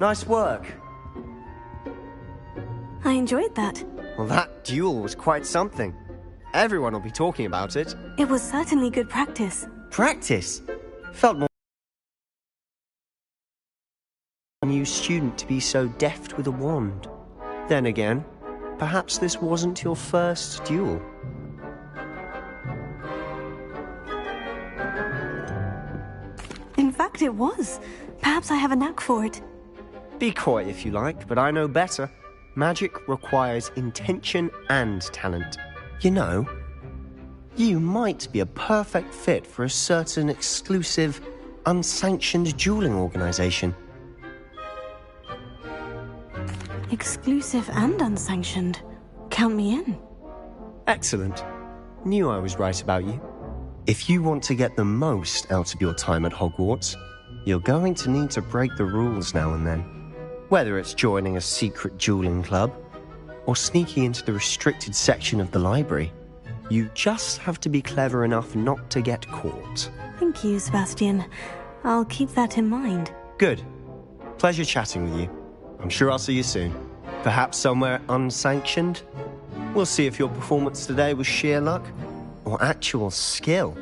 Nice work. I enjoyed that. Well, that duel was quite something. Everyone will be talking about it. It was certainly good practice. Practice? Felt more a new student to be so deft with a wand. Then again, perhaps this wasn't your first duel. In fact, it was. Perhaps I have a knack for it. Be coy if you like, but I know better. Magic requires intention and talent. You know, you might be a perfect fit for a certain exclusive, unsanctioned dueling organization. Exclusive and unsanctioned. Count me in. Excellent. Knew I was right about you. If you want to get the most out of your time at Hogwarts, you're going to need to break the rules now and then. Whether it's joining a secret dueling club or sneaking into the restricted section of the library, you just have to be clever enough not to get caught. Thank you, Sebastian. I'll keep that in mind. Good. Pleasure chatting with you. I'm sure I'll see you soon. Perhaps somewhere unsanctioned? We'll see if your performance today was sheer luck or actual skill.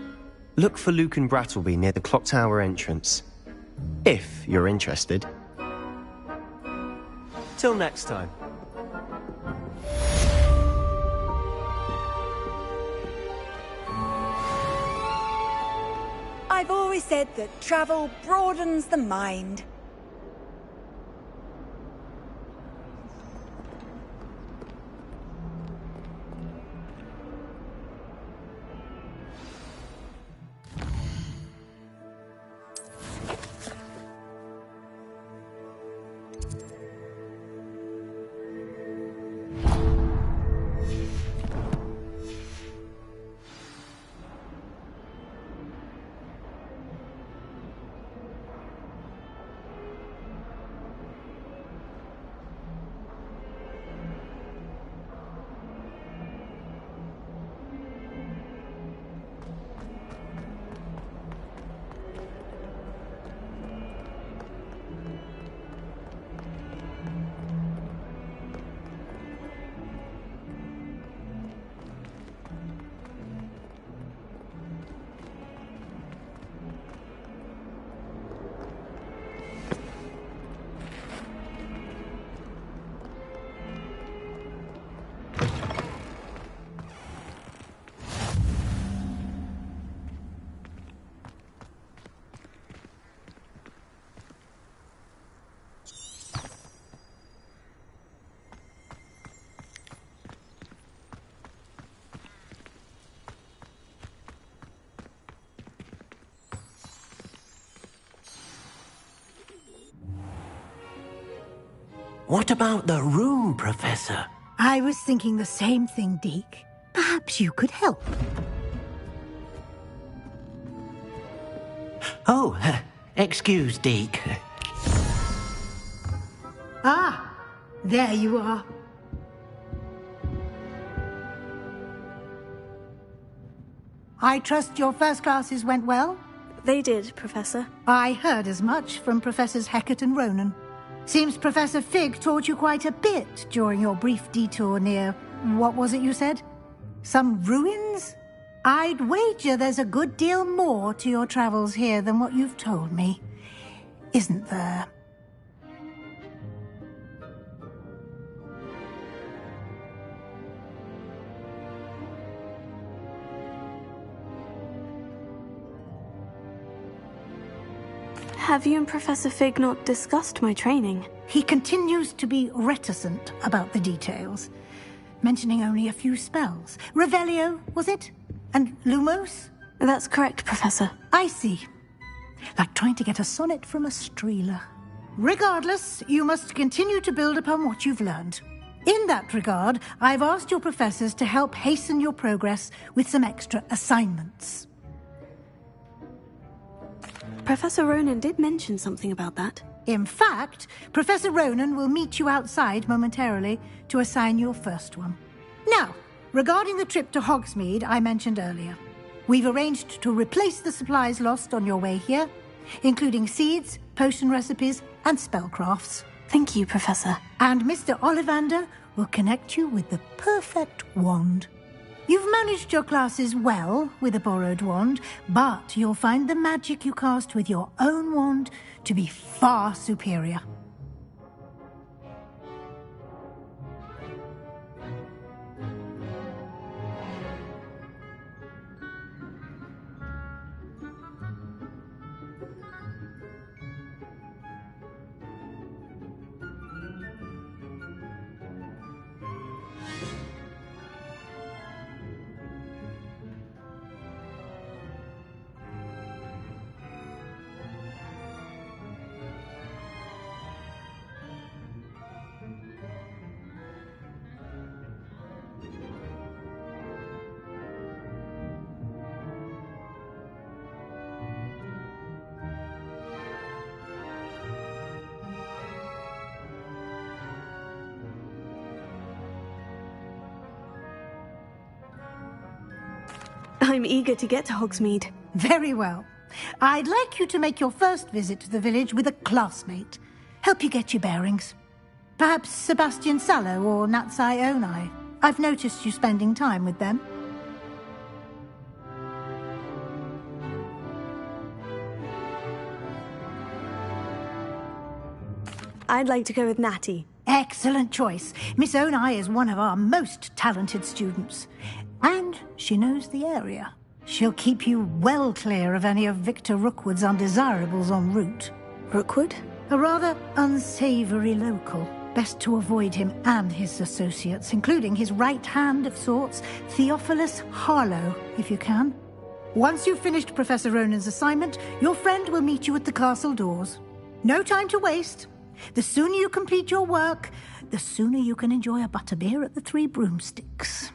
Look for Luke and Brattleby near the clock tower entrance. If you're interested. Till next time. I've always said that travel broadens the mind. What about the room, Professor? I was thinking the same thing, Deke. Perhaps you could help. Oh, excuse, Deke. Ah, there you are. I trust your first classes went well? They did, Professor. I heard as much from Professors Hecat and Ronan. Seems Professor Fig taught you quite a bit during your brief detour near... what was it you said? Some ruins? I'd wager there's a good deal more to your travels here than what you've told me. Isn't there? Have you and Professor Fig not discussed my training? He continues to be reticent about the details, mentioning only a few spells. Revelio, was it? And Lumos? That's correct, Professor. I see. Like trying to get a sonnet from a streeler. Regardless, you must continue to build upon what you've learned. In that regard, I've asked your professors to help hasten your progress with some extra assignments. Professor Ronan did mention something about that. In fact, Professor Ronan will meet you outside momentarily to assign your first one. Now, regarding the trip to Hogsmeade I mentioned earlier, we've arranged to replace the supplies lost on your way here, including seeds, potion recipes, and spellcrafts. Thank you, Professor. And Mr. Ollivander will connect you with the perfect wand. You've managed your classes well with a borrowed wand, but you'll find the magic you cast with your own wand to be far superior. I'm eager to get to Hogsmeade. Very well. I'd like you to make your first visit to the village with a classmate. Help you get your bearings. Perhaps Sebastian Sallow or Natsai Onai. I've noticed you spending time with them. I'd like to go with Natty. Excellent choice. Miss Onai is one of our most talented students. And she knows the area. She'll keep you well clear of any of Victor Rookwood's undesirables en route. Rookwood? A rather unsavory local. Best to avoid him and his associates, including his right hand of sorts, Theophilus Harlow, if you can. Once you've finished Professor Ronan's assignment, your friend will meet you at the castle doors. No time to waste. The sooner you complete your work, the sooner you can enjoy a butterbeer at the Three Broomsticks.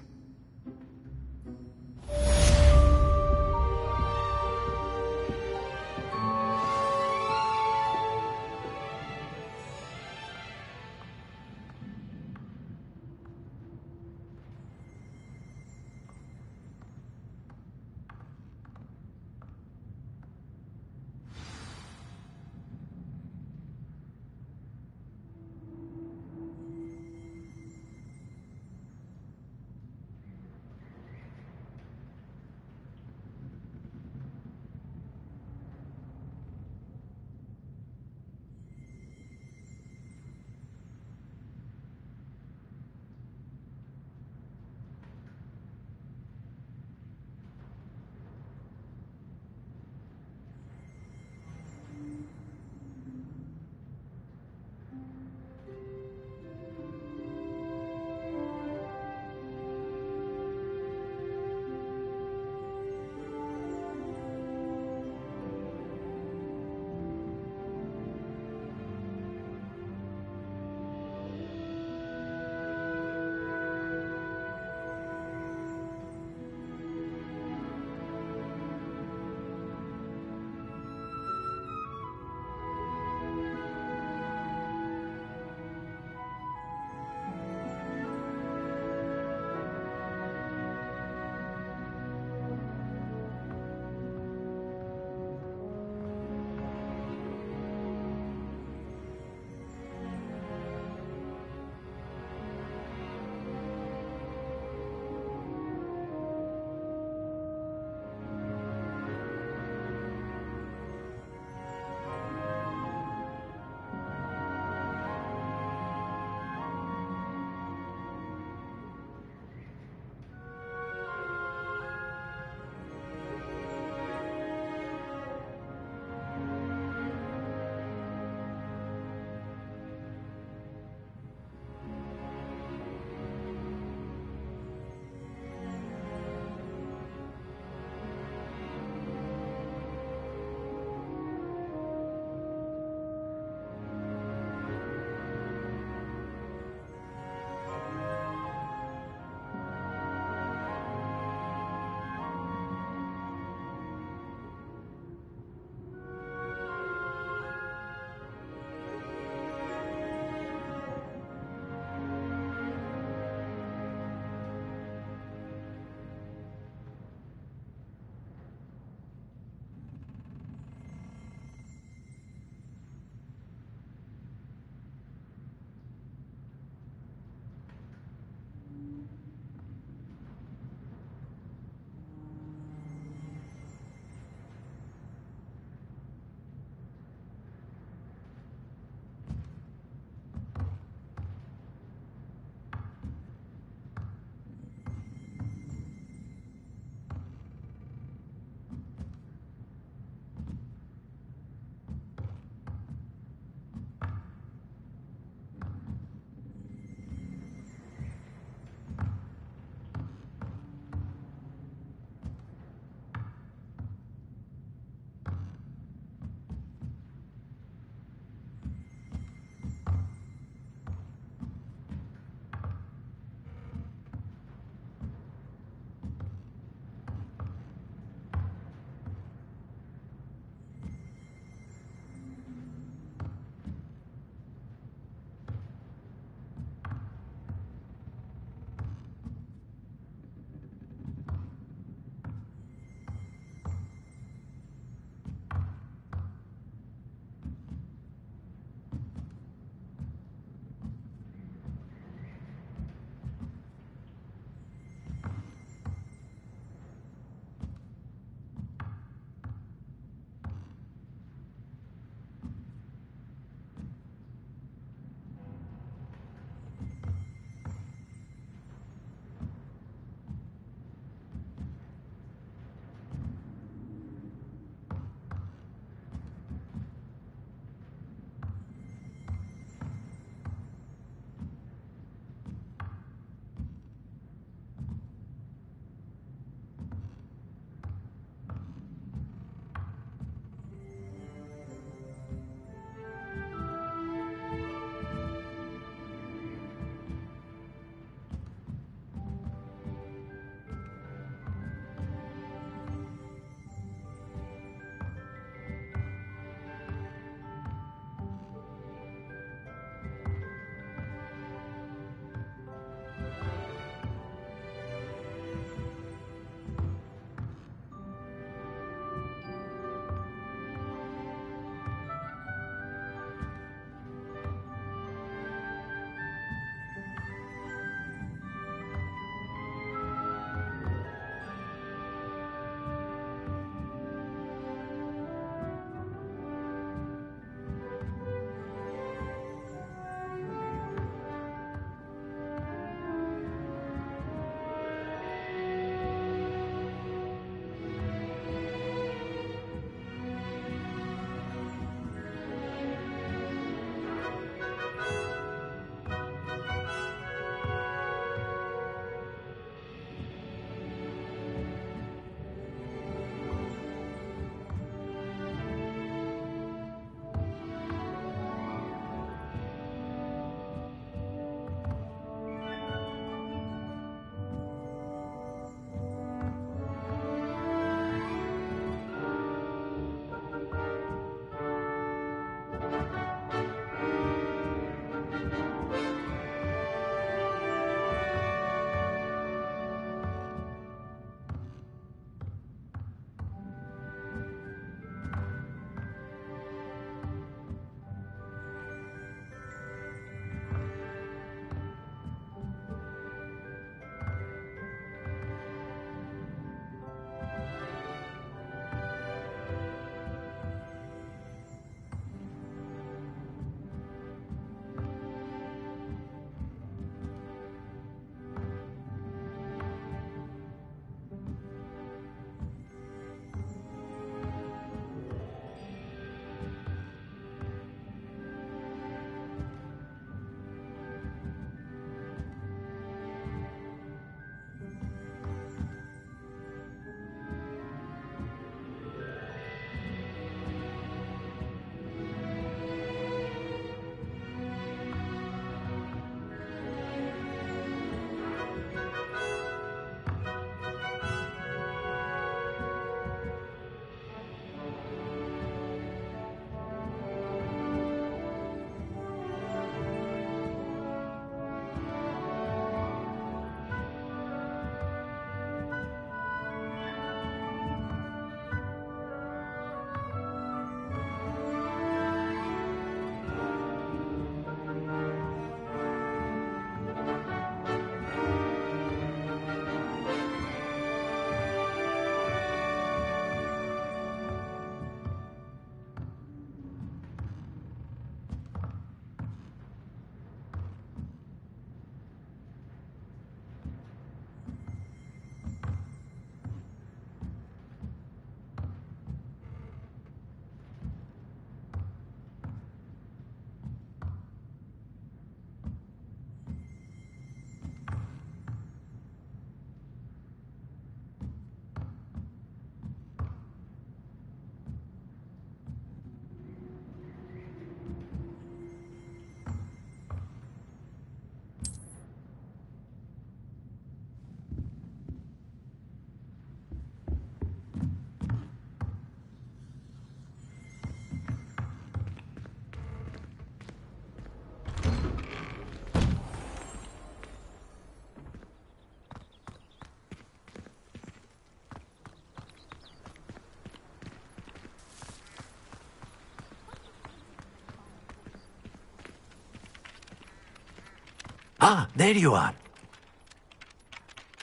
Ah, there you are.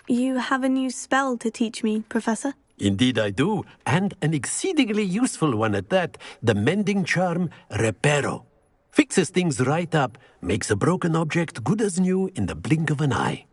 You have a new spell to teach me, Professor? Indeed I do, and an exceedingly useful one at that. The mending charm, Reparo. Fixes things right up, makes a broken object good as new in the blink of an eye.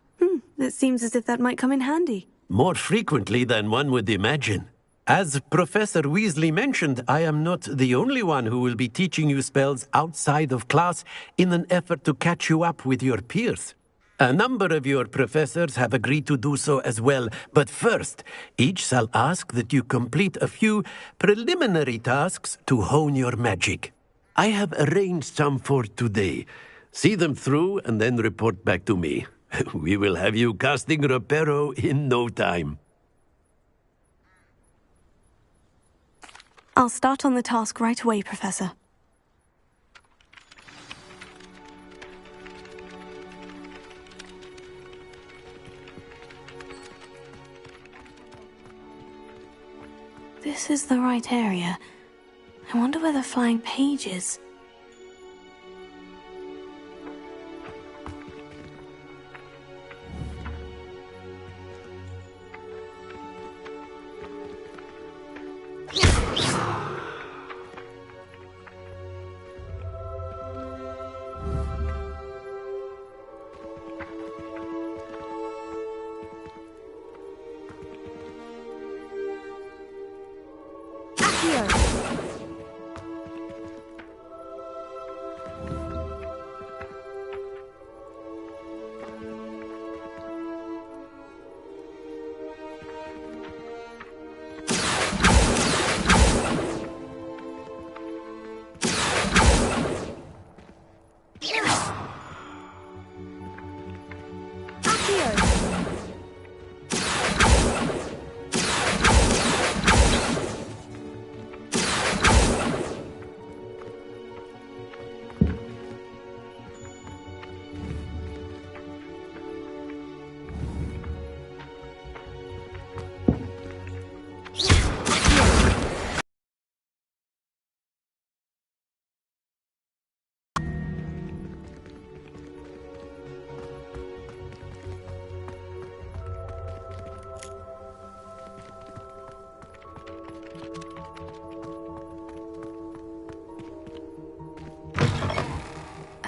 It seems as if that might come in handy. More frequently than one would imagine. As Professor Weasley mentioned, I am not the only one who will be teaching you spells outside of class in an effort to catch you up with your peers. A number of your professors have agreed to do so as well, but first, each shall ask that you complete a few preliminary tasks to hone your magic. I have arranged some for today. See them through and then report back to me. We will have you casting Reparo in no time. I'll start on the task right away, Professor. This is the right area. I wonder where the flying page is.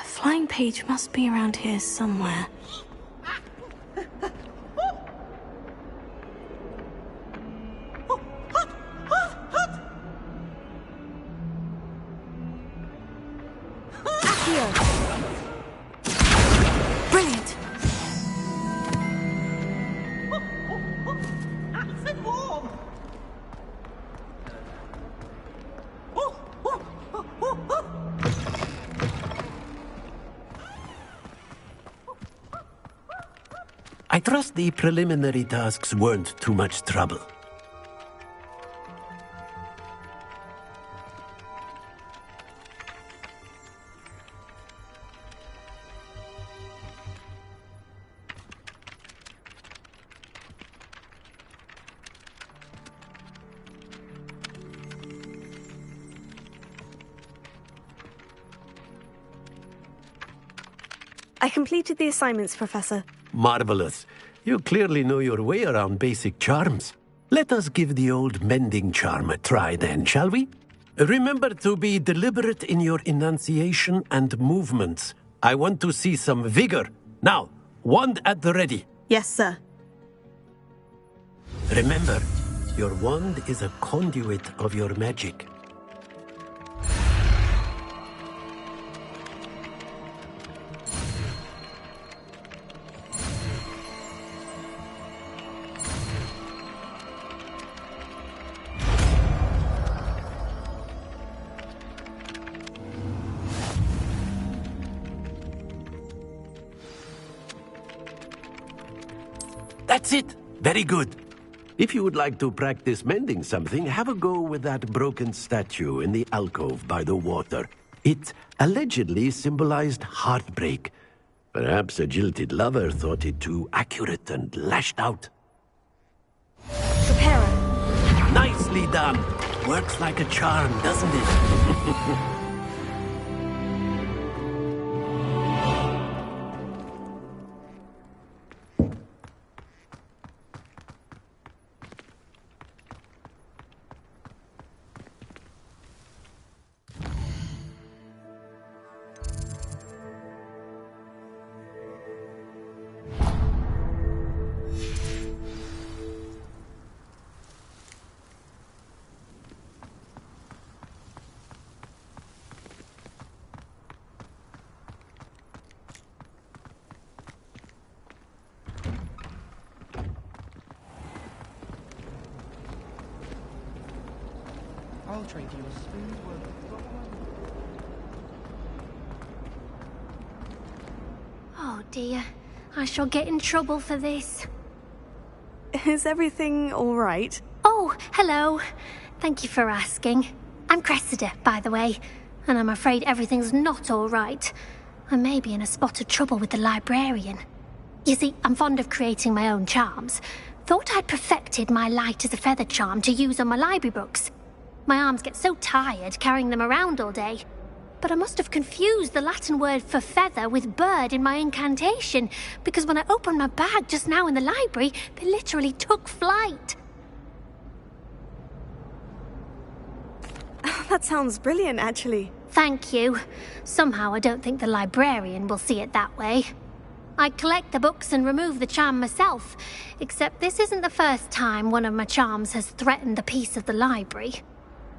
Flying page must be around here somewhere. Brilliant! I trust the preliminary tasks weren't too much trouble. I completed the assignments, Professor. Marvelous. You clearly know your way around basic charms. Let us give the old mending charm a try then, shall we? Remember to be deliberate in your enunciation and movements. I want to see some vigor. Now, wand at the ready. Yes, sir. Remember, your wand is a conduit of your magic. That's it. Very good. If you would like to practice mending something, have a go with that broken statue in the alcove by the water. It allegedly symbolized heartbreak. Perhaps a jilted lover thought it too accurate and lashed out. Prepare her. Nicely done. Works like a charm, doesn't it? I'll trade you a spoon's worth of gold. Oh dear, I shall get in trouble for this. Is everything all right? Oh, hello. Thank you for asking. I'm Cressida, by the way, and I'm afraid everything's not all right. I may be in a spot of trouble with the librarian. You see, I'm fond of creating my own charms. Thought I'd perfected my light as a feather charm to use on my library books. My arms get so tired carrying them around all day. But I must have confused the Latin word for feather with bird in my incantation, because when I opened my bag just now in the library, they literally took flight. That sounds brilliant, actually. Thank you. Somehow I don't think the librarian will see it that way. I collect the books and remove the charm myself, except this isn't the first time one of my charms has threatened the peace of the library.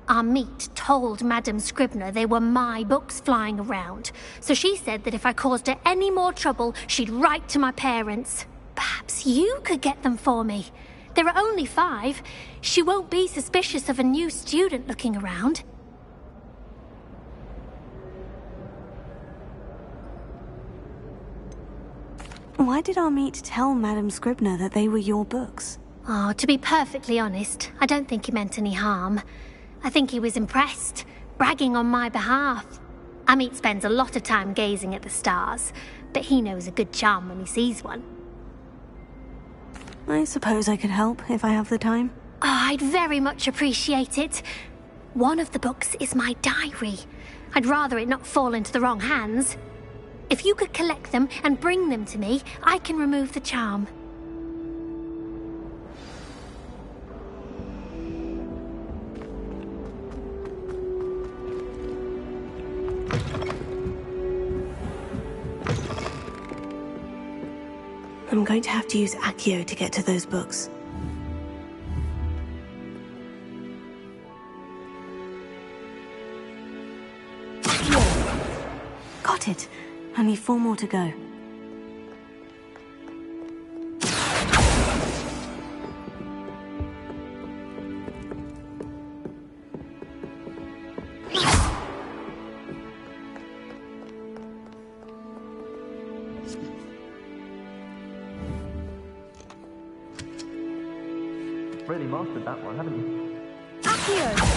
Our meet told Madame Scribner they were my books flying around, so she said that if I caused her any more trouble, she'd write to my parents. Perhaps you could get them for me. There are only 5. She won't be suspicious of a new student looking around. Why did our meet tell Madame Scribner that they were your books? Oh, to be perfectly honest, I don't think he meant any harm. I think he was impressed, bragging on my behalf. Amit spends a lot of time gazing at the stars, but he knows a good charm when he sees one. I suppose I could help if I have the time. Oh, I'd very much appreciate it. One of the books is my diary. I'd rather it not fall into the wrong hands. If you could collect them and bring them to me, I can remove the charm. I'm going to have to use Accio to get to those books. Accio! Got it. Only 4 more to go. Really mastered that one, haven't you? Accio!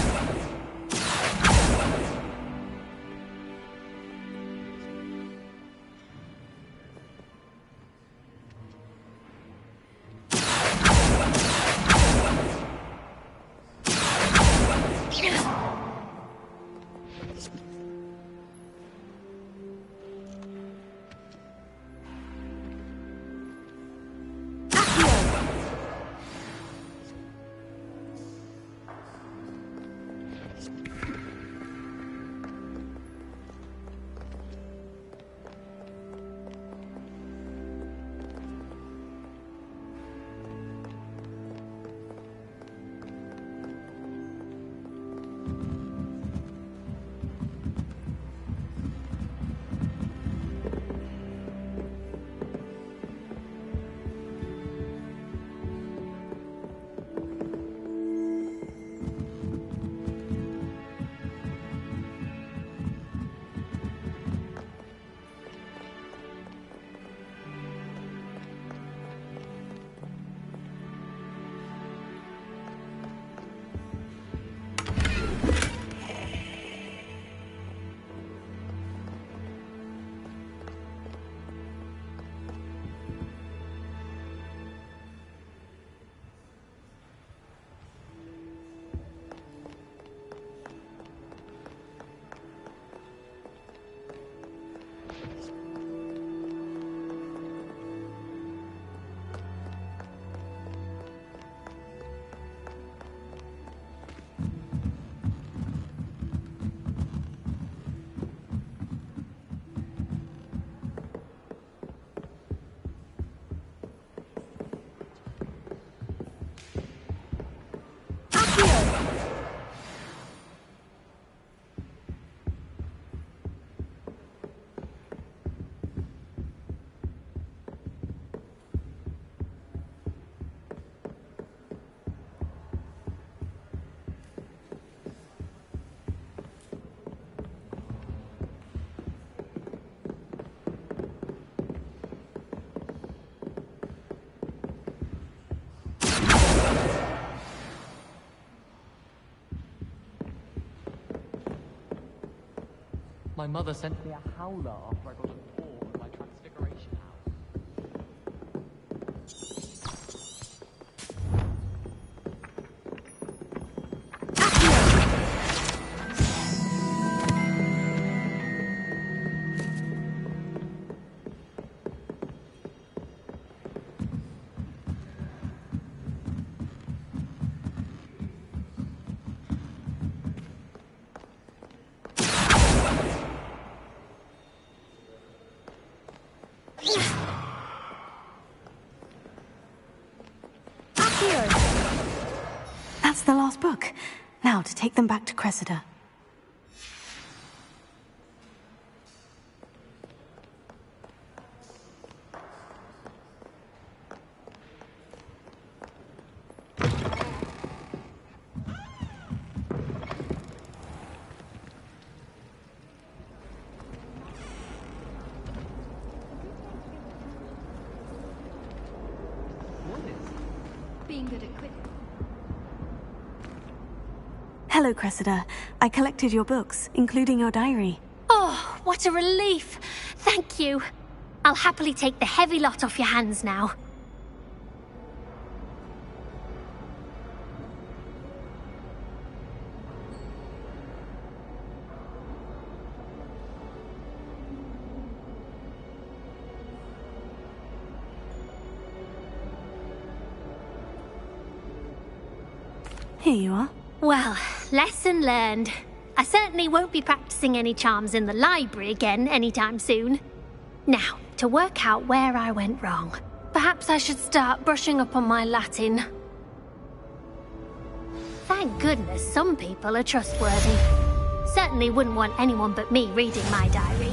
My mother sent me a howler after I got a call at my transfiguration house. That's the last book. Now to take them back to Cressida. Being good at quick. Hello, Cressida. I collected your books, including your diary. Oh, what a relief. Thank you. I'll happily take the heavy lot off your hands now. Here you are. Well, lesson learned. I certainly won't be practicing any charms in the library again anytime soon. Now, to work out where I went wrong. Perhaps I should start brushing up on my Latin. Thank goodness some people are trustworthy. Certainly wouldn't want anyone but me reading my diary.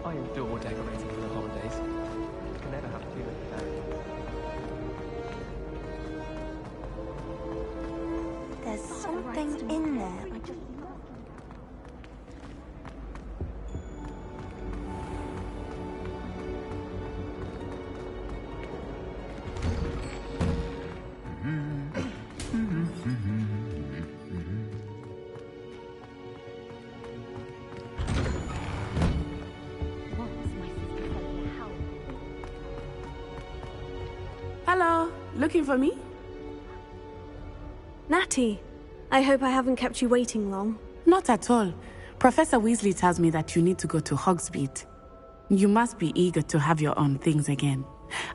I adore decorating for the holidays. Can never have too many fairies. There's something in there. I just... Hello, looking for me? Natty, I hope I haven't kept you waiting long. Not at all. Professor Weasley tells me that you need to go to Hogsmeade. You must be eager to have your own things again.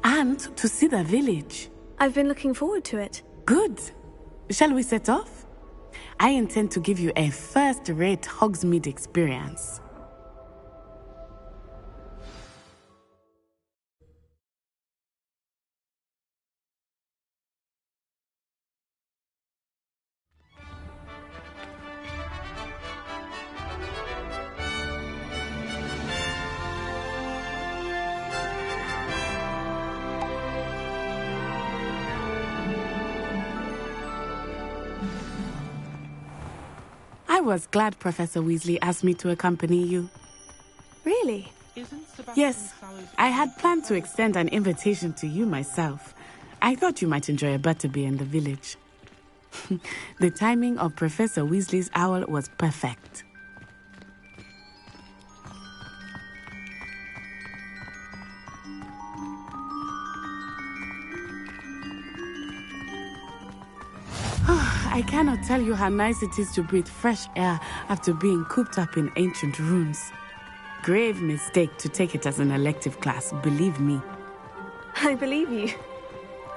And to see the village. I've been looking forward to it. Good. Shall we set off? I intend to give you a first-rate Hogsmeade experience. I was glad Professor Weasley asked me to accompany you. Really? Yes, I had planned to extend an invitation to you myself. I thought you might enjoy a butterbeer in the village. The timing of Professor Weasley's owl was perfect. I cannot tell you how nice it is to breathe fresh air after being cooped up in ancient rooms. Grave mistake to take it as an elective class, believe me. I believe you.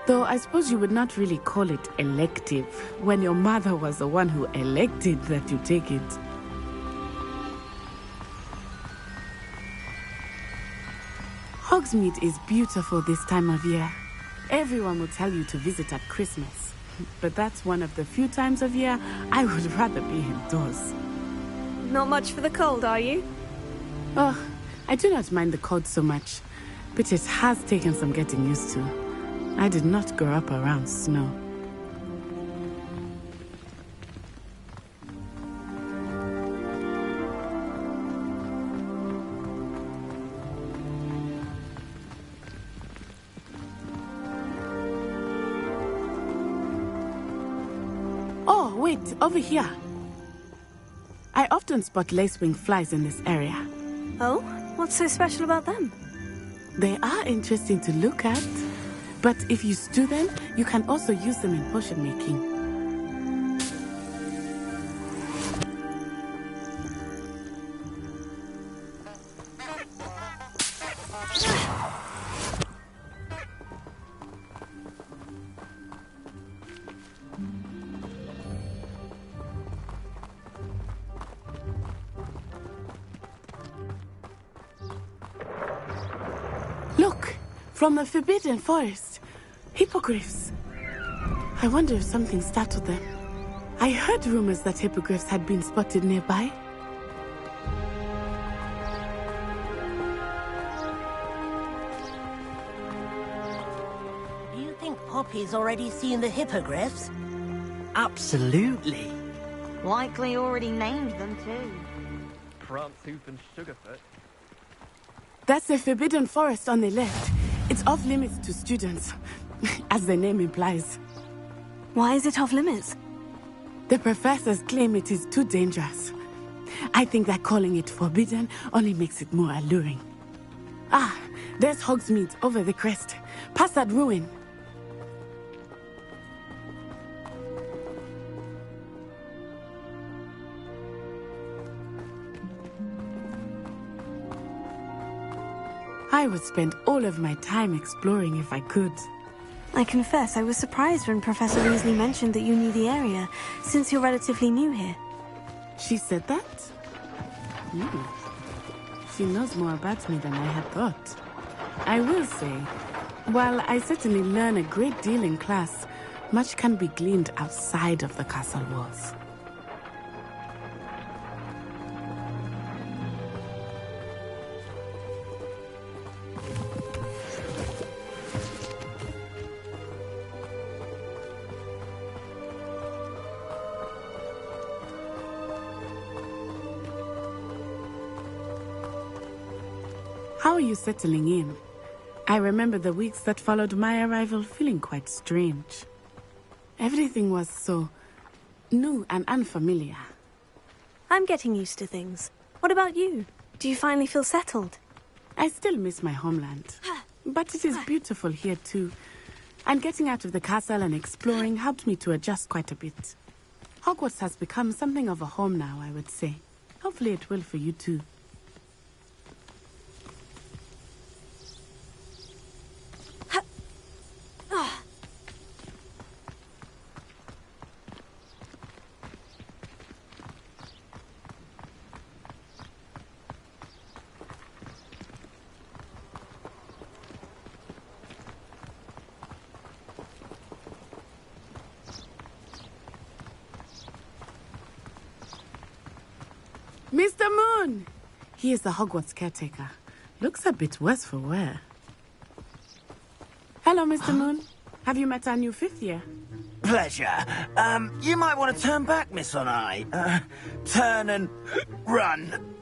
Though I suppose you would not really call it elective when your mother was the one who elected that you take it. Hogsmeade is beautiful this time of year. Everyone will tell you to visit at Christmas. But that's one of the few times of year I would rather be indoors. Not much for the cold, are you? Oh, I do not mind the cold so much. but it has taken some getting used to. I did not grow up around snow. Oh, wait, over here. I often spot lacewing flies in this area. Oh? What's so special about them? They are interesting to look at, but if you stew them, you can also use them in potion making. Look, from the Forbidden Forest. Hippogriffs. I wonder if something startled them. I heard rumors that hippogriffs had been spotted nearby. Do you think Poppy's already seen the hippogriffs? Absolutely. Likely already named them too. Prantooth and Sugarfoot. That's the Forbidden Forest on the left. It's off limits to students, as the name implies. Why is it off limits? The professors claim it is too dangerous. I think that calling it forbidden only makes it more alluring. Ah, there's Hogsmeade over the crest. Past that ruin. I would spend all of my time exploring if I could. I confess I was surprised when Professor Weasley mentioned that you knew the area, since you're relatively new here. She said that? She knows more about me than I had thought. I will say, while I certainly learn a great deal in class, much can be gleaned outside of the castle walls. How are you settling in? I remember the weeks that followed my arrival feeling quite strange. Everything was so new and unfamiliar. I'm getting used to things. What about you? Do you finally feel settled? I still miss my homeland, but it is beautiful here too. And getting out of the castle and exploring helped me to adjust quite a bit. Hogwarts has become something of a home now, I would say. Hopefully it will for you too. Mr. Moon! He is the Hogwarts caretaker. Looks a bit worse for wear. Hello, Mr. Moon. Have you met our new fifth year? Pleasure. You might want to turn back, Miss Onai. Turn and run.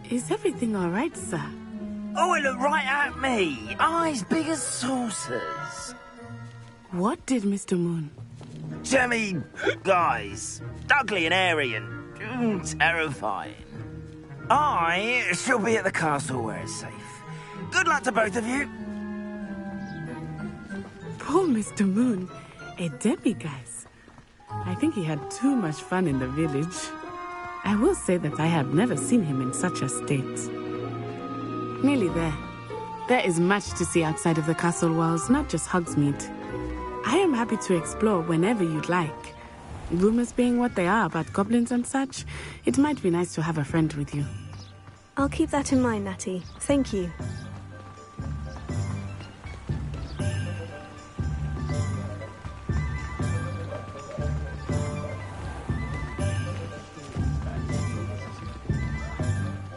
Is everything all right, sir? Oh, it looked right at me. Eyes big as saucers. What did Mr. Moon? Jemmy, guys. Ugly and airy and terrifying. I shall be at the castle where it's safe. Good luck to both of you. Poor Mr. Moon. A demiguise. I think he had too much fun in the village. I will say that I have never seen him in such a state. Nearly there. There is much to see outside of the castle walls, not just Hogsmeade. I am happy to explore whenever you'd like. Rumors being what they are about goblins and such, it might be nice to have a friend with you. I'll keep that in mind, Natty. Thank you.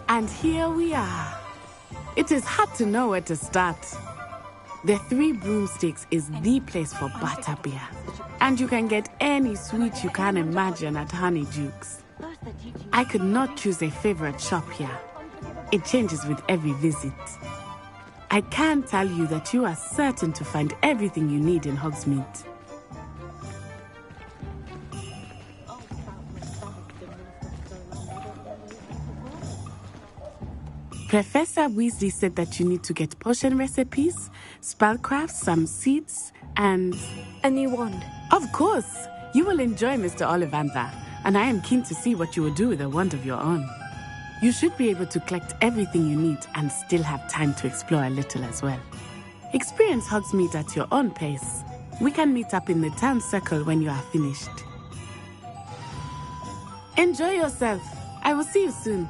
And here we are. It It is hard to know where to start. The Three Broomsticks is the place for butterbeer. And you can get any sweet you can imagine at Honeyduke's. I could not choose a favorite shop here. It changes with every visit. I can tell you that you are certain to find everything you need in Hogsmeade. Professor Weasley said that you need to get potion recipes, spellcrafts, some seeds, and... a new wand. Of course! You will enjoy Mr. Ollivander, and I am keen to see what you will do with a wand of your own. You should be able to collect everything you need and still have time to explore a little as well. Experience Hogsmeade at your own pace. We can meet up in the town circle when you are finished. Enjoy yourself. I will see you soon.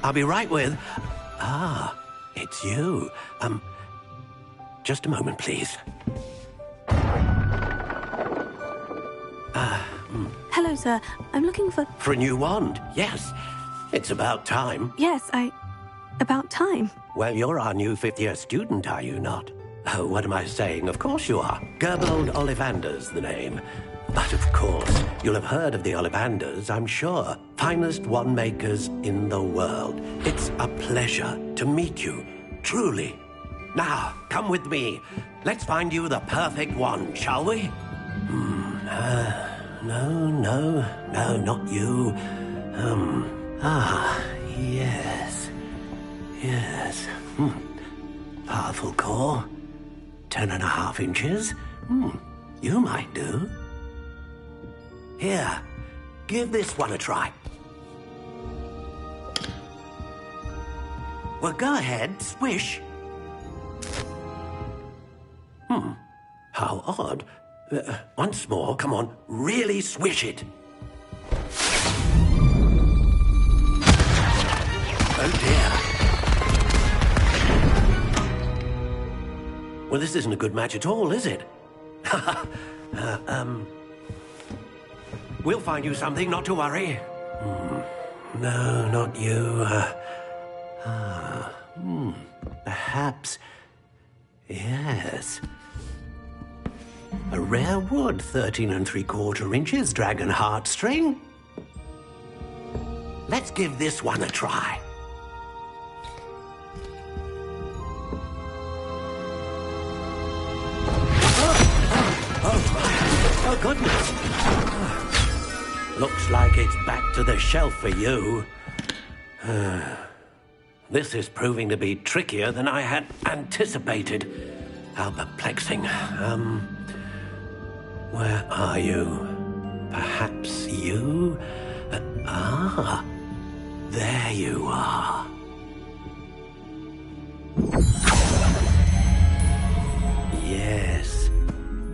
I'll be right with... Ah, it's you. Just a moment, please. Hello, sir. I'm looking for... For a new wand, yes. It's about time. Yes, about time. Well, you're our new fifth-year student, are you not? Oh, what am I saying? Of course you are. Gerbold Ollivander's the name. But of course, you'll have heard of the Ollivanders, I'm sure. Finest wand makers in the world. It's a pleasure to meet you, truly. Now, come with me. Let's find you the perfect wand, shall we? No, not you. Yes. Powerful core. 10.5 inches. You might do. Here, give this one a try. Well, go ahead, swish. How odd. Once more, come on, really swish it. Oh dear. Well, this isn't a good match at all, is it? We'll find you something, not to worry. No, not you. Perhaps... Yes. A rare wood, 13 3/4 inches, dragon heartstring. Let's give this one a try. Oh, goodness. Looks like it's back to the shelf for you. This is proving to be trickier than I had anticipated. How perplexing. Where are you? Perhaps you? There you are. Yes,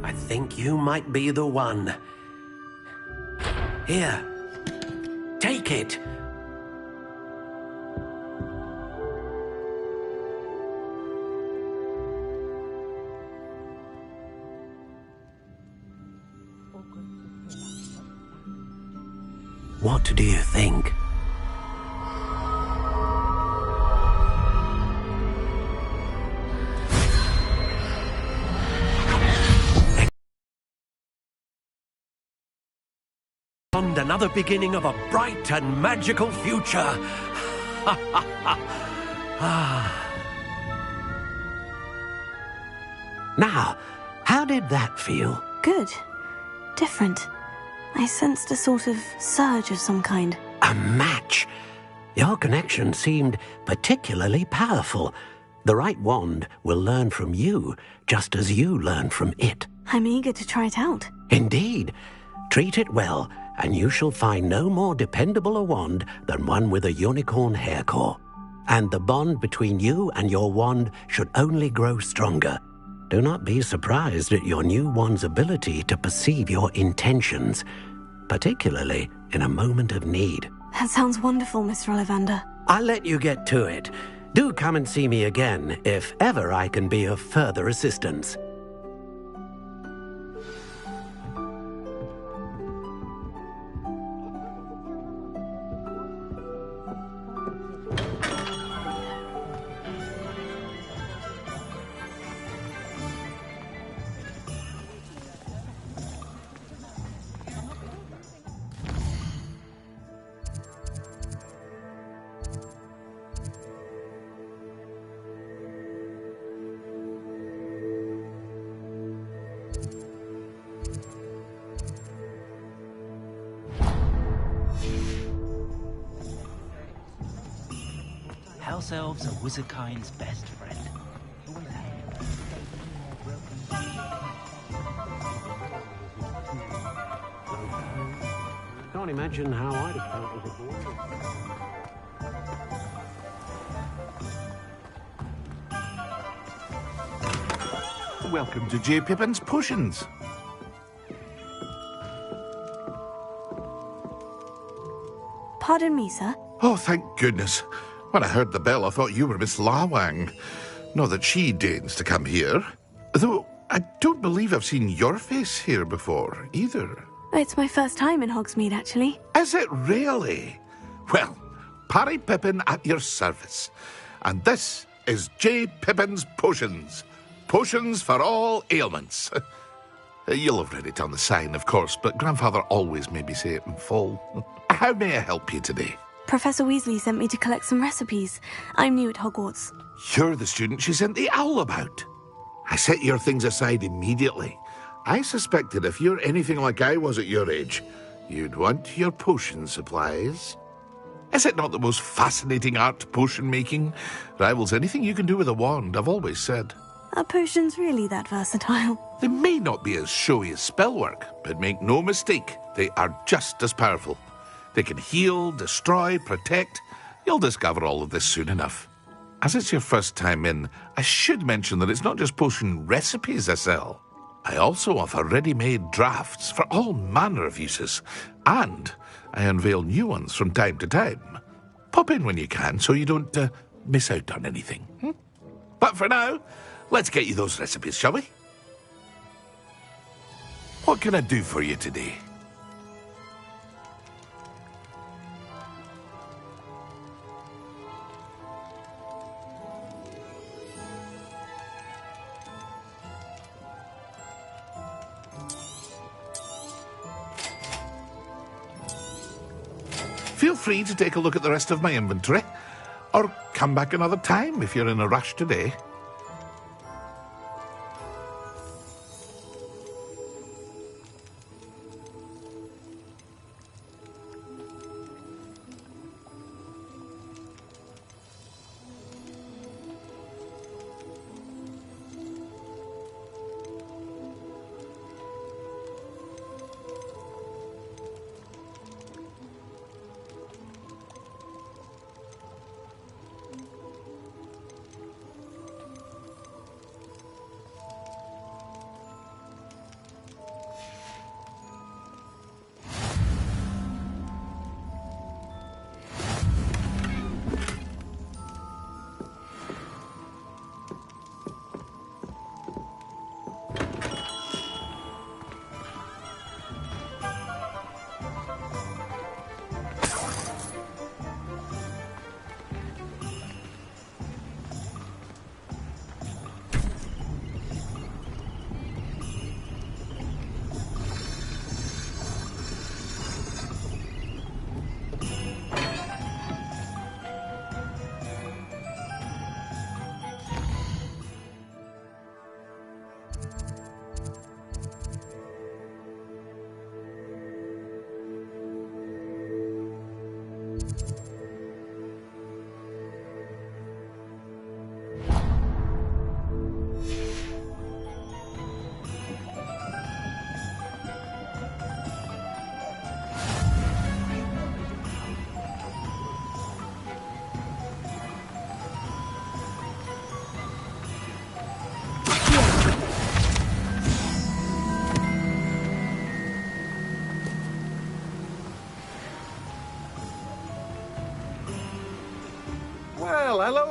I think you might be the one. Here, take it. What do you think? and another beginning of a bright and magical future. Now, how did that feel? Good. Different. I sensed a sort of surge of some kind. A match. Your connection seemed particularly powerful. The right wand will learn from you, just as you learn from it. I'm eager to try it out. Indeed. Treat it well, and you shall find no more dependable a wand than one with a unicorn hair core. And the bond between you and your wand should only grow stronger. Do not be surprised at your new wand's ability to perceive your intentions, particularly in a moment of need. That sounds wonderful, Mr. Ollivander. I'll let you get to it. Do come and see me again if ever I can be of further assistance. House elves are wizardkind's best friend. Can't imagine how I'd have felt with it. Welcome to J. Pippin's Potions. Pardon me, sir. Oh, thank goodness. When I heard the bell, I thought you were Miss Lawang. Not that she deigns to come here. Though I don't believe I've seen your face here before, either. It's my first time in Hogsmeade, actually. Is it really? Well, Parry Pippin at your service. And this is J. Pippin's Potions. Potions for all ailments. You'll have read it on the sign, of course, but Grandfather always made me say it in full. How may I help you today? Professor Weasley sent me to collect some recipes. I'm new at Hogwarts. You're the student she sent the owl about. I set your things aside immediately. I suspected if you're anything like I was at your age, you'd want your potion supplies. Is it not the most fascinating art, potion making? Rivals anything you can do with a wand, I've always said. Are potions really that versatile? They may not be as showy as spellwork, but make no mistake, they are just as powerful. They can heal, destroy, protect. You'll discover all of this soon enough. As it's your first time in, I should mention that it's not just potion recipes I sell. I also offer ready-made drafts for all manner of uses, and I unveil new ones from time to time. Pop in when you can so you don't miss out on anything. But for now, let's get you those recipes, shall we? What can I do for you today? Feel free to take a look at the rest of my inventory, or come back another time if you're in a rush today.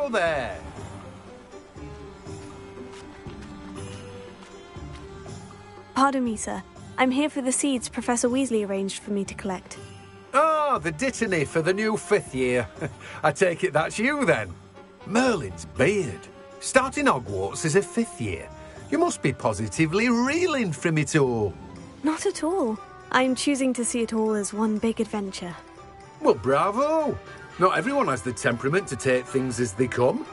Hello there. Pardon me, sir. I'm here for the seeds Professor Weasley arranged for me to collect. Ah, the dittany for the new 5th year. I take it that's you, then. Merlin's beard. Starting Hogwarts as a 5th year. You must be positively reeling from it all. Not at all. I'm choosing to see it all as one big adventure. Well, bravo. Not everyone has the temperament to take things as they come.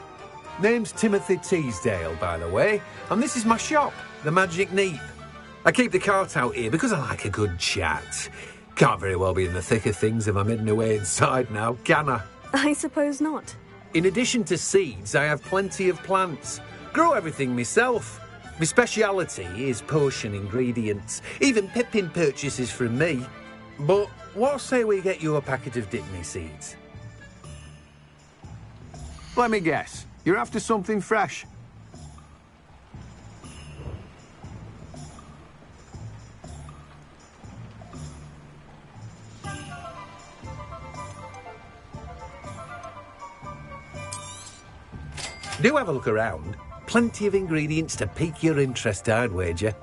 Name's Timothy Teasdale, by the way, and this is my shop, the Magic Neep. I keep the cart out here because I like a good chat. Can't very well be in the thick of things if I'm hidden away inside now, can I? I suppose not. In addition to seeds, I have plenty of plants. Grow everything myself. My speciality is potion ingredients. Even Pippin purchases from me. But what say we get you a packet of Dittany seeds? Let me guess. You're after something fresh. Do have a look around. Plenty of ingredients to pique your interest, I'd wager.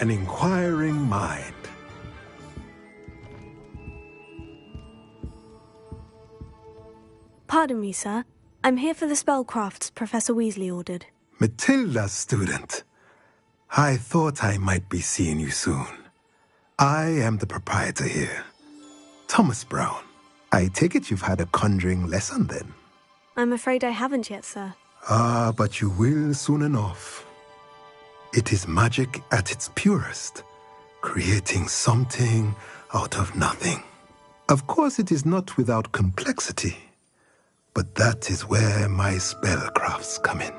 An inquiring mind. Pardon me, sir. I'm here for the spellcrafts Professor Weasley ordered. Matilda's student. I thought I might be seeing you soon. I am the proprietor here. Thomas Brown. I take it you've had a conjuring lesson then? I'm afraid I haven't yet, sir. Ah, but you will soon enough. It is magic at its purest, creating something out of nothing. Of course, it is not without complexity, but that is where my spellcrafts come in.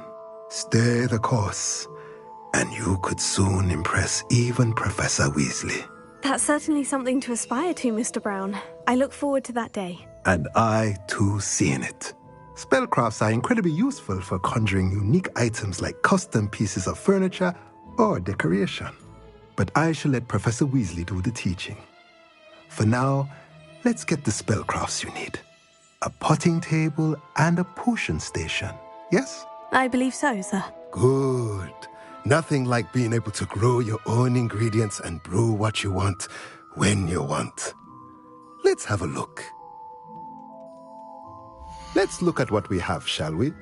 Stay the course, and you could soon impress even Professor Weasley. That's certainly something to aspire to, Mr. Brown. I look forward to that day. And I, too, seeing it. Spellcrafts are incredibly useful for conjuring unique items like custom pieces of furniture or decoration. But I shall let Professor Weasley do the teaching. For now, let's get the spellcrafts you need. A potting table and a potion station, yes? I believe so, sir. Good. Nothing like being able to grow your own ingredients and brew what you want when you want. Let's have a look. Let's look at what we have, shall we?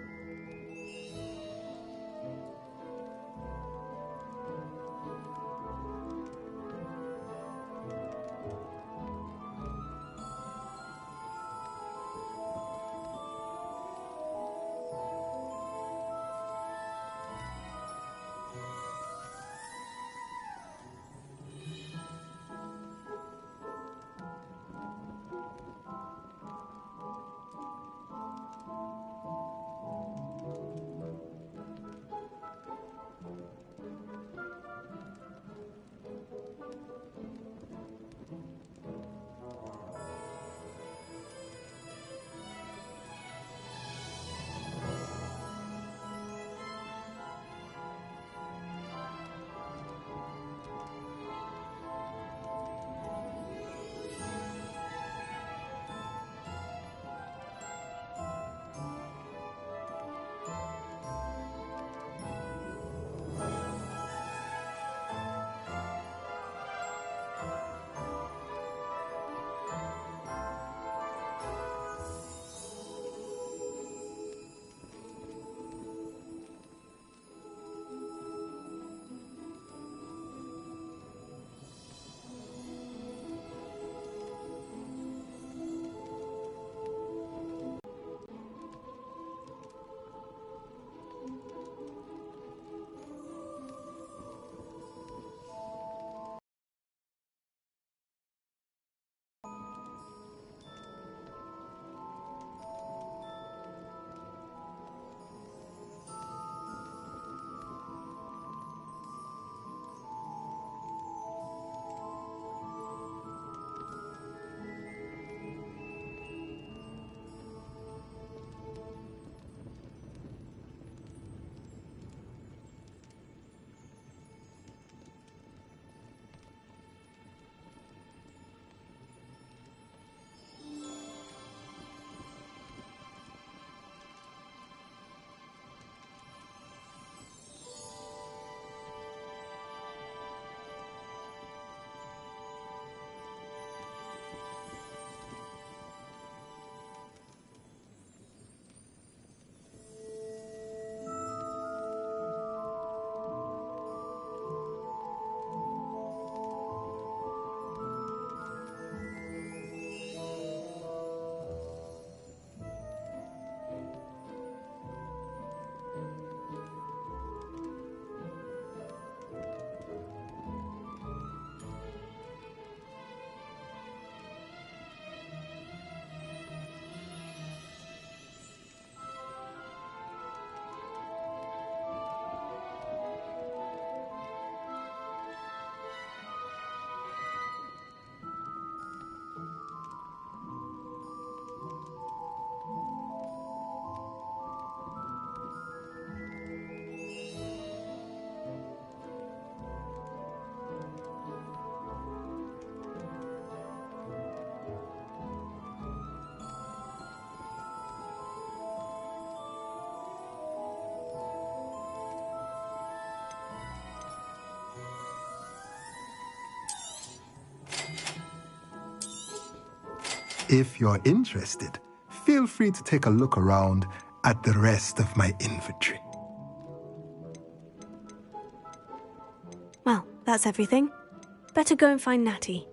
If you're interested, feel free to take a look around at the rest of my inventory. Well, that's everything. Better go and find Natty.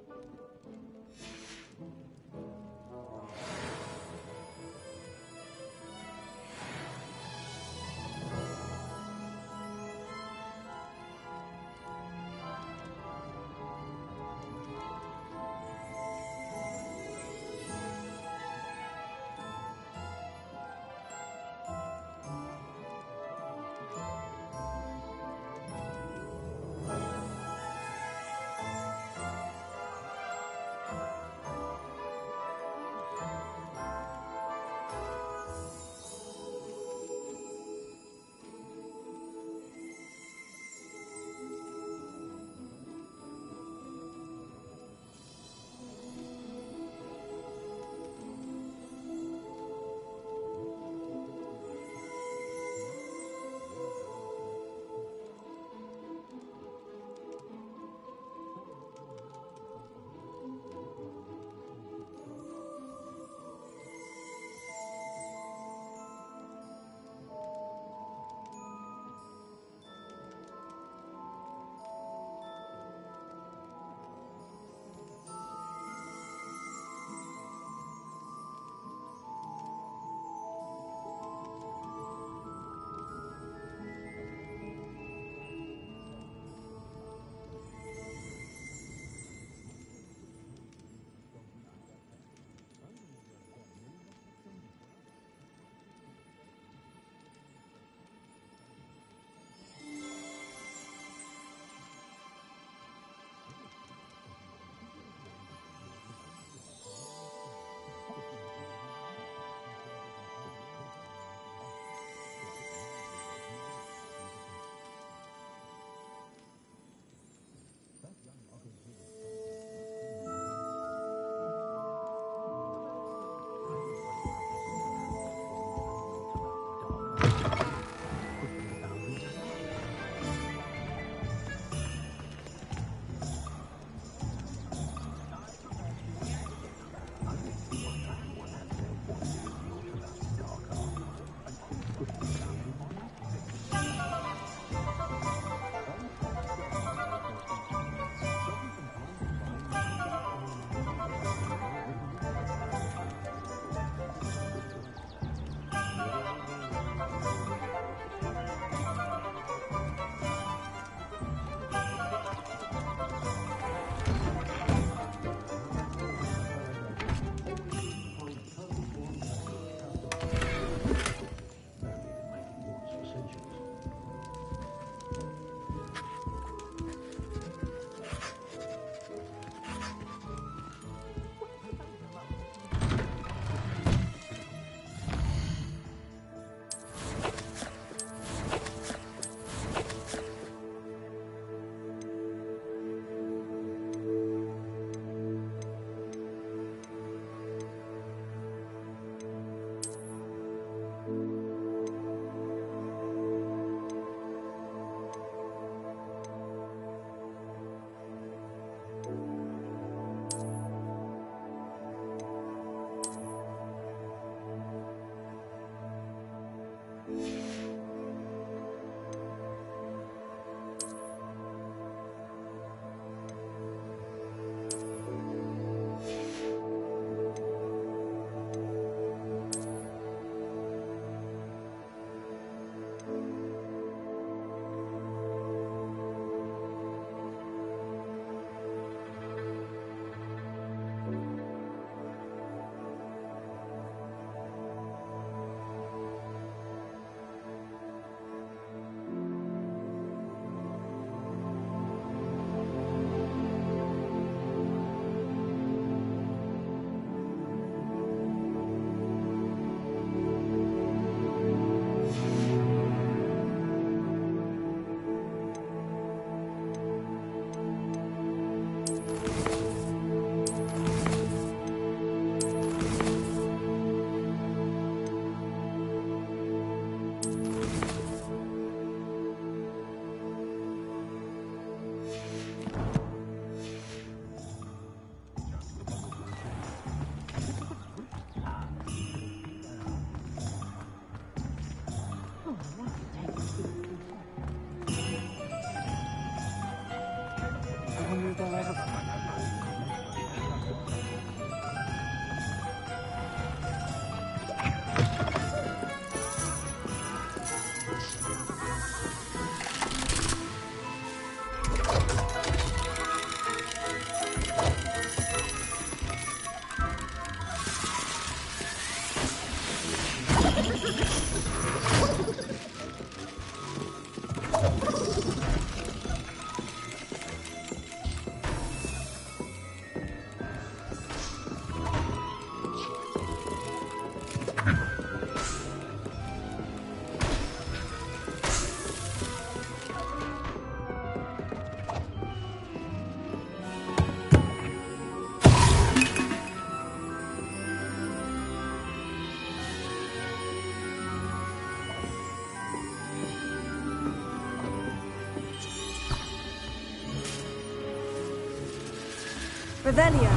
Revelio.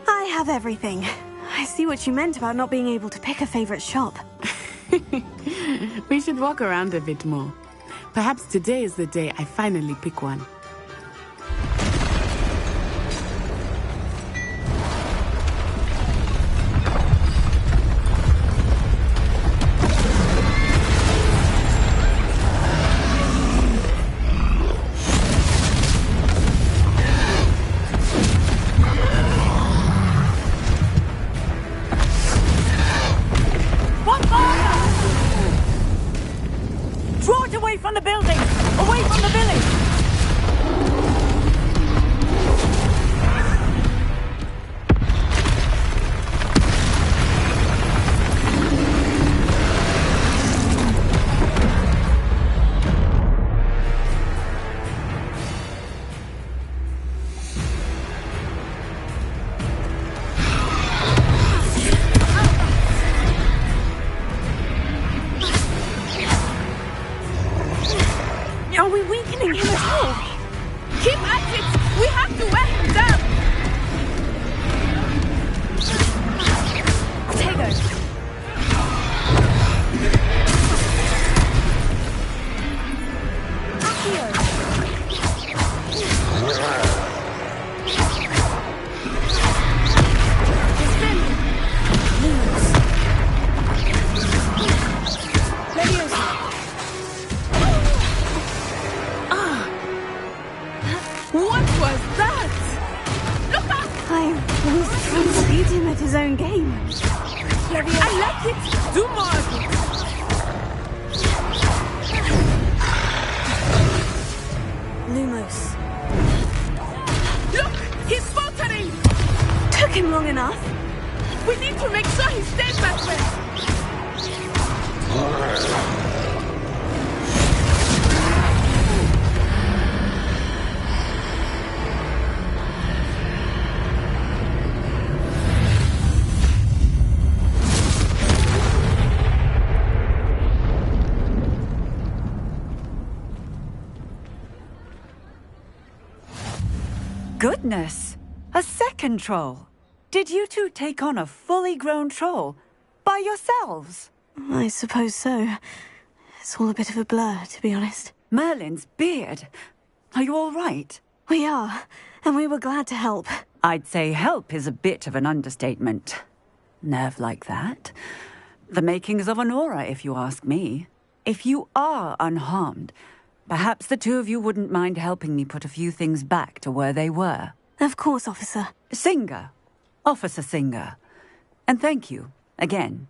I have everything. I see what you meant about not being able to pick a favorite shop. We should walk around a bit more. Perhaps today is the day I finally pick one. Draw it away from the building! Away from the village! Are we weakening him at all? Keep at it! We have to wear him down! Tego. What was that? Look out! I was trying to beat him at his own game. I like it! Do more of it! Lumos. Look! He's faltering! Took him long enough. We need to make sure he stays that way! Goodness! A second troll! Did you two take on a fully grown troll? By yourselves? I suppose so. It's all a bit of a blur, to be honest. Merlin's beard! Are you all right? We are, and we were glad to help. I'd say help is a bit of an understatement. Nerve like that. The makings of an aura, if you ask me. If you are unharmed, perhaps the two of you wouldn't mind helping me put a few things back to where they were. Of course, officer. Singer. Officer Singer. And thank you, again.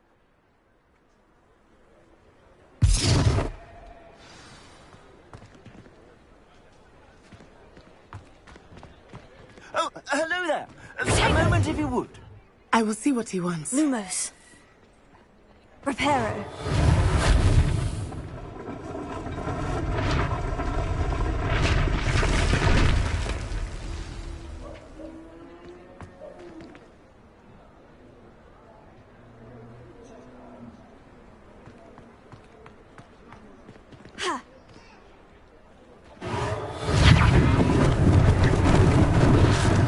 Oh, hello there. A moment if you would. I will see what he wants. Lumos. Reparo.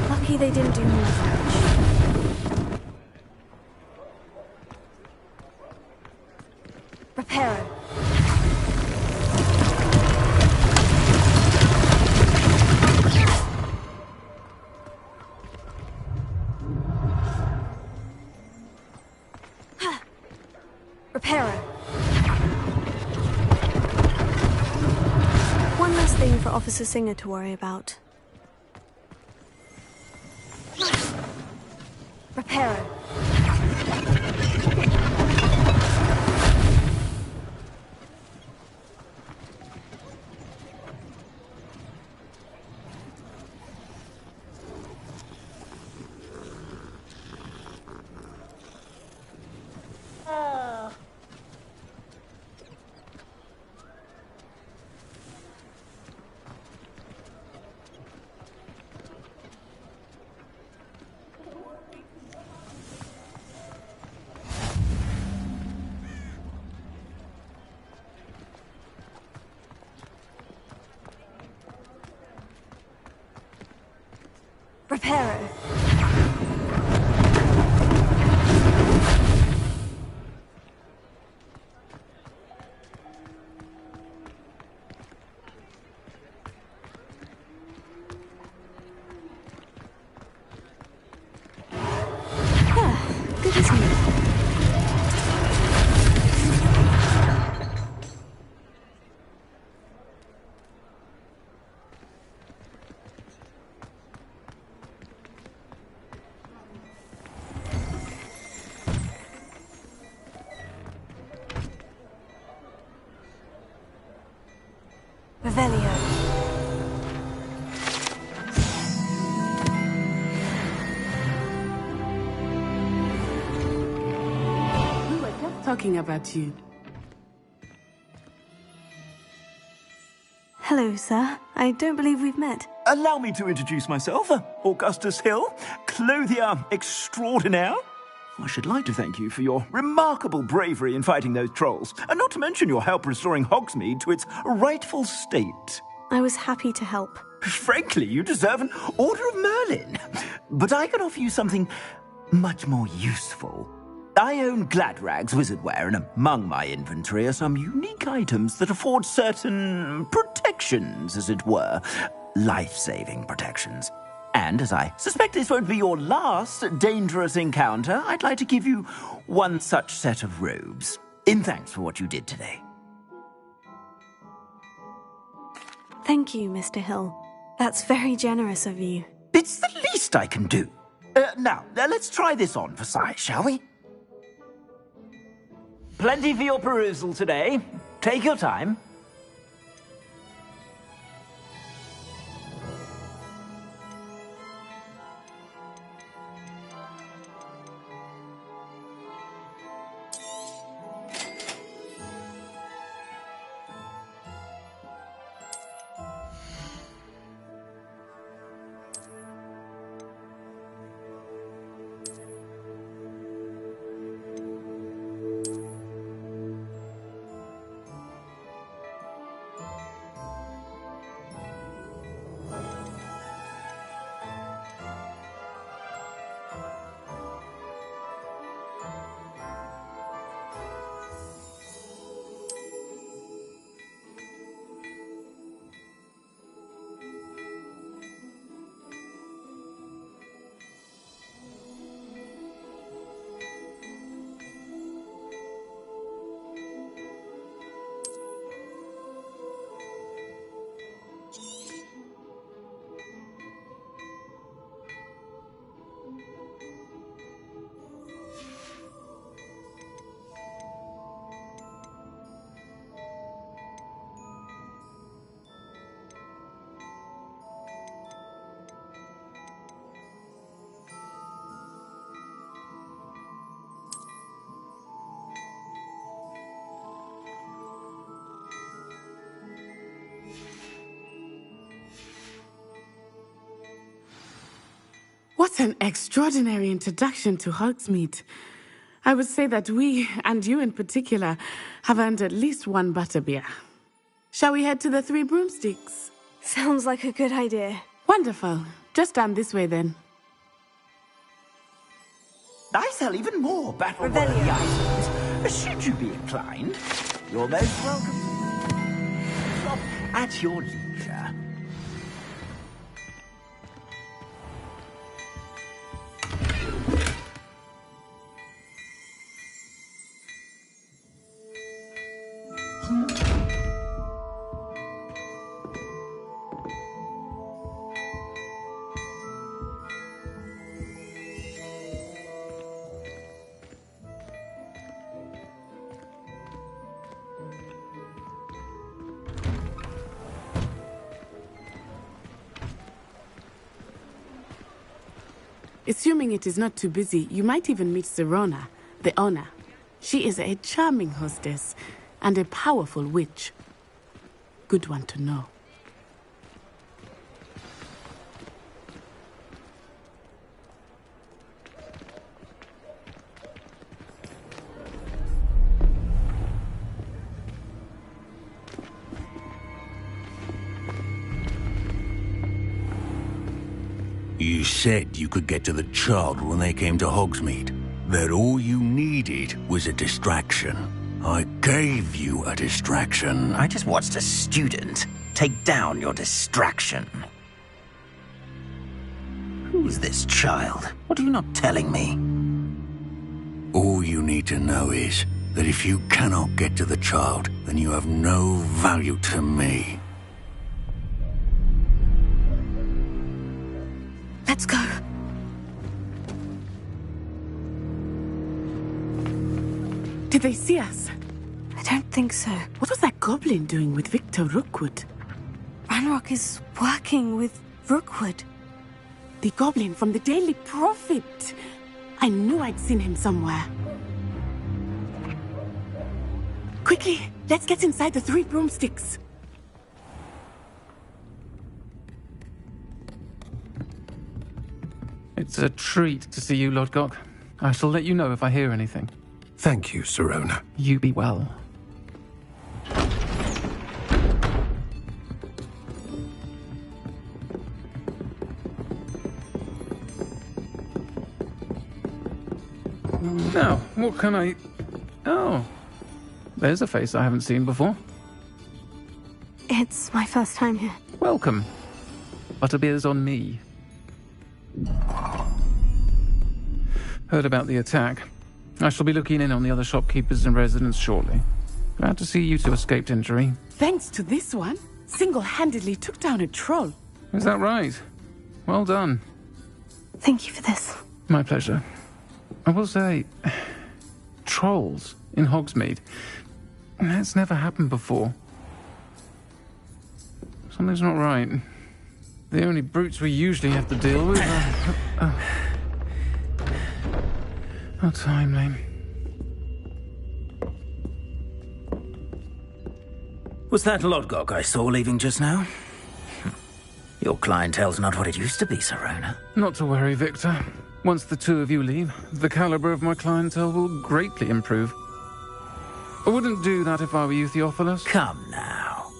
Lucky they didn't do more damage. Reparo. Reparo. One last thing for Officer Singer to worry about. Reparo. Reparo. Good as new. Revelio. We were just talking about you. Hello, sir. I don't believe we've met. Allow me to introduce myself, Augustus Hill, clothier extraordinaire. I should like to thank you for your remarkable bravery in fighting those trolls, and not to mention your help restoring Hogsmeade to its rightful state. I was happy to help. Frankly, you deserve an Order of Merlin. But I can offer you something much more useful. I own Gladrag's wizardware, and among my inventory are some unique items that afford certain protections, as it were. Life-saving protections. And as I suspect this won't be your last dangerous encounter, I'd like to give you one such set of robes, in thanks for what you did today. Thank you, Mr. Hill. That's very generous of you. It's the least I can do. Now, let's try this on for size, shall we? Plenty for your perusal today. Take your time. What an extraordinary introduction to Hogsmeade. I would say that we, and you in particular, have earned at least one butterbeer. Shall we head to the Three Broomsticks? Sounds like a good idea. Wonderful. Just down this way then. I sell even more battle-worthy items. Should you be inclined, you're most welcome. Shop at your leisure. Assuming it is not too busy, you might even meet Sirona, the owner. She is a charming hostess and a powerful witch. Good one to know. You said you could get to the child when they came to Hogsmeade. That all you needed was a distraction. I gave you a distraction. I just watched a student take down your distraction. Who's this child? What are you not telling me? All you need to know is that if you cannot get to the child, then you have no value to me. Let's go. Did they see us? I don't think so. What was that goblin doing with Victor Rookwood? Ranrock is working with Rookwood. The goblin from the Daily Prophet. I knew I'd seen him somewhere. Quickly, let's get inside the 3 broomsticks. It's a treat to see you, Lodgok. I shall let you know if I hear anything. Thank you, Sirona. You be well. Now, what can I... Oh, there's a face I haven't seen before. It's my first time here. Welcome. Butterbeer's on me. Heard about the attack. I shall be looking in on the other shopkeepers and residents shortly. Glad to see you two escaped injury. Thanks to this one, single-handedly took down a troll. Is that right? Well done. Thank you for this. My pleasure. I will say, trolls in Hogsmeade. That's never happened before. Something's not right. The only brutes we usually have to deal with are... How timely. Was that Lodgok I saw leaving just now? Your clientele's not what it used to be, Sirona. Not to worry, Victor. Once the two of you leave, the caliber of my clientele will greatly improve. I wouldn't do that if I were you, Theophilus. Come now.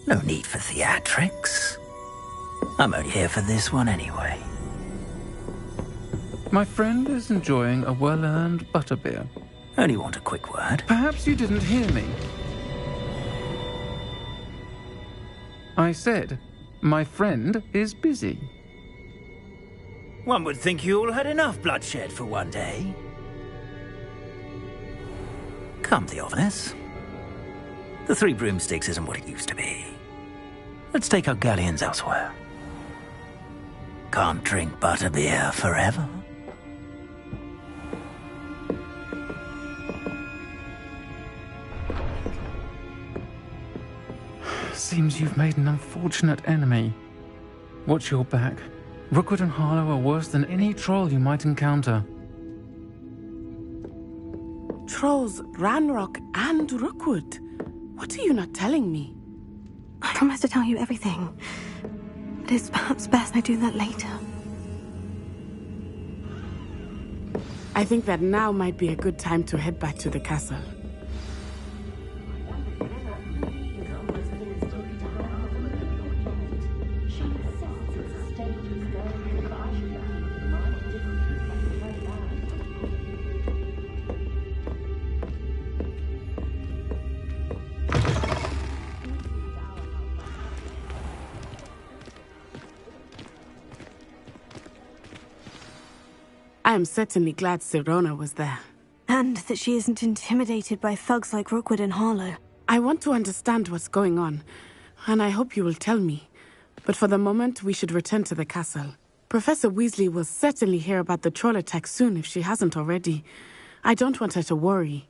No need for theatrics. I'm only here for this one anyway. My friend is enjoying a well-earned butterbeer. Only want a quick word. Perhaps you didn't hear me. I said, my friend is busy. One would think you all had enough bloodshed for one day. Come, Theophilus. The 3 broomsticks isn't what it used to be. Let's take our galleons elsewhere. Can't drink butterbeer forever. Seems you've made an unfortunate enemy. Watch your back. Rookwood and Harlow are worse than any troll you might encounter. Trolls, Ranrock, and Rookwood. What are you not telling me? I promise to tell you everything. But it's perhaps best I do that later. I think that now might be a good time to head back to the castle. I am certainly glad Sirona was there. And that she isn't intimidated by thugs like Rookwood and Harlow. I want to understand what's going on, and I hope you will tell me. But for the moment, we should return to the castle. Professor Weasley will certainly hear about the troll attack soon if she hasn't already. I don't want her to worry.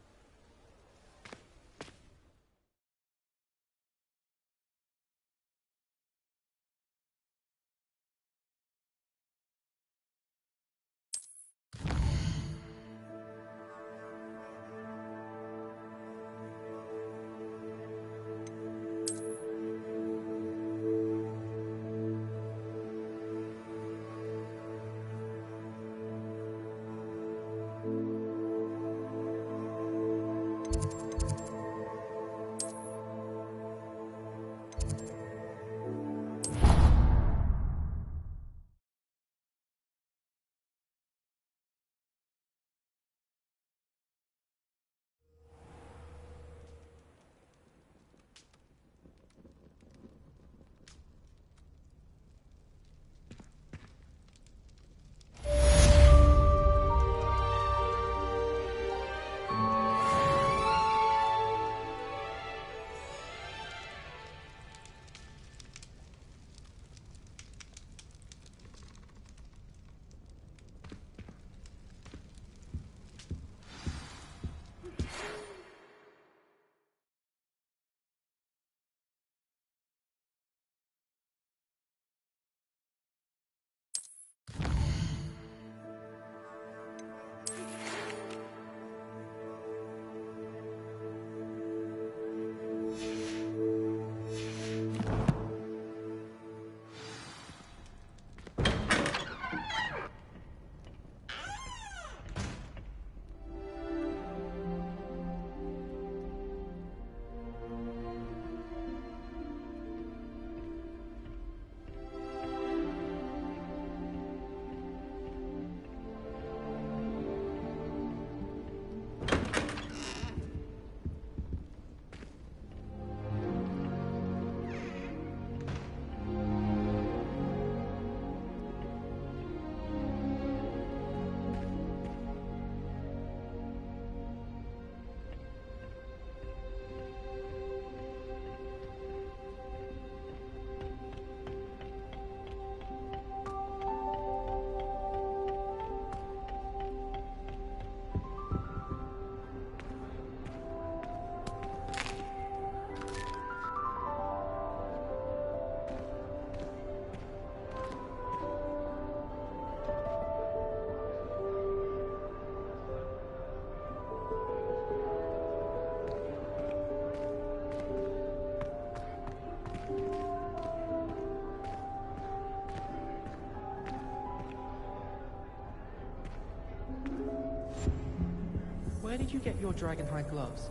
where did you get your dragonhide gloves?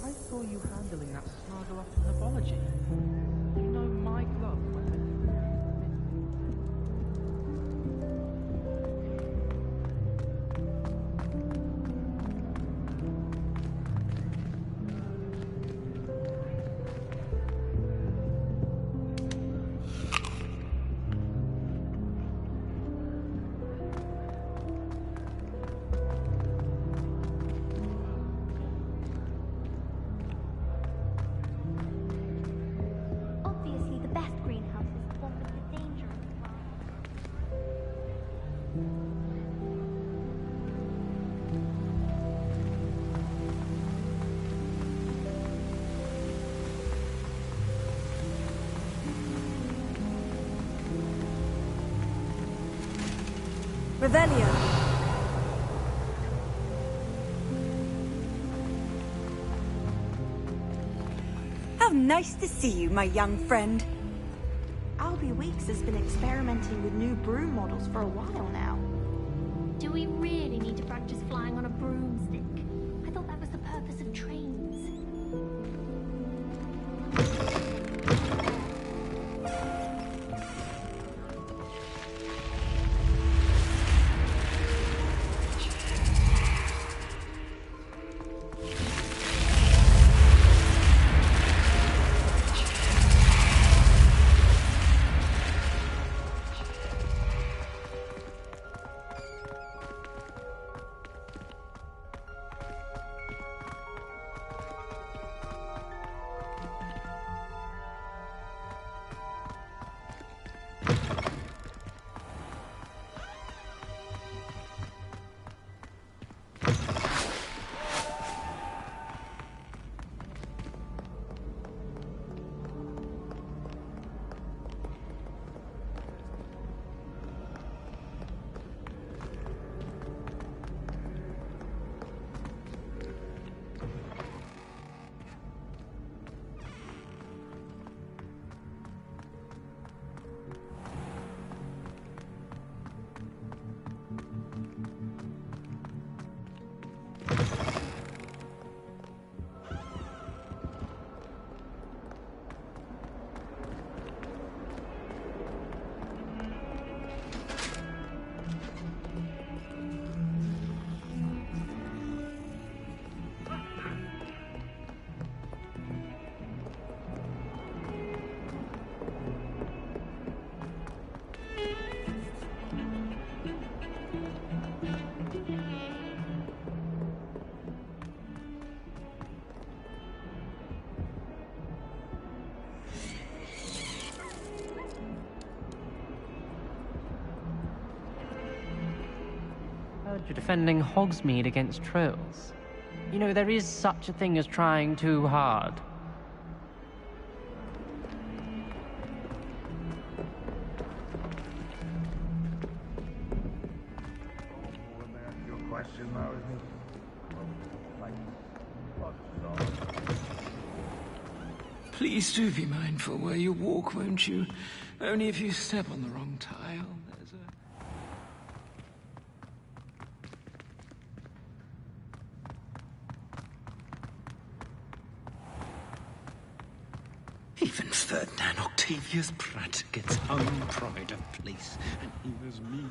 I saw you handling that snuggle off in herbology. You know my glove when Obviously, the best greenhouse is the one with the dangerous Revelio. How nice to see you, my young friend. Albie Weeks has been experimenting with new broom models for a while now. Do we really need to practice flying on a broomstick? I thought that was the purpose of trains. you're defending Hogsmeade against trolls. You know, there is such a thing as trying too hard. Please do be mindful where you walk, won't you? Only if you step on the wrong tile, there's a... Even Ferdinand Octavius Pratt gets hung pride of place, and here's me.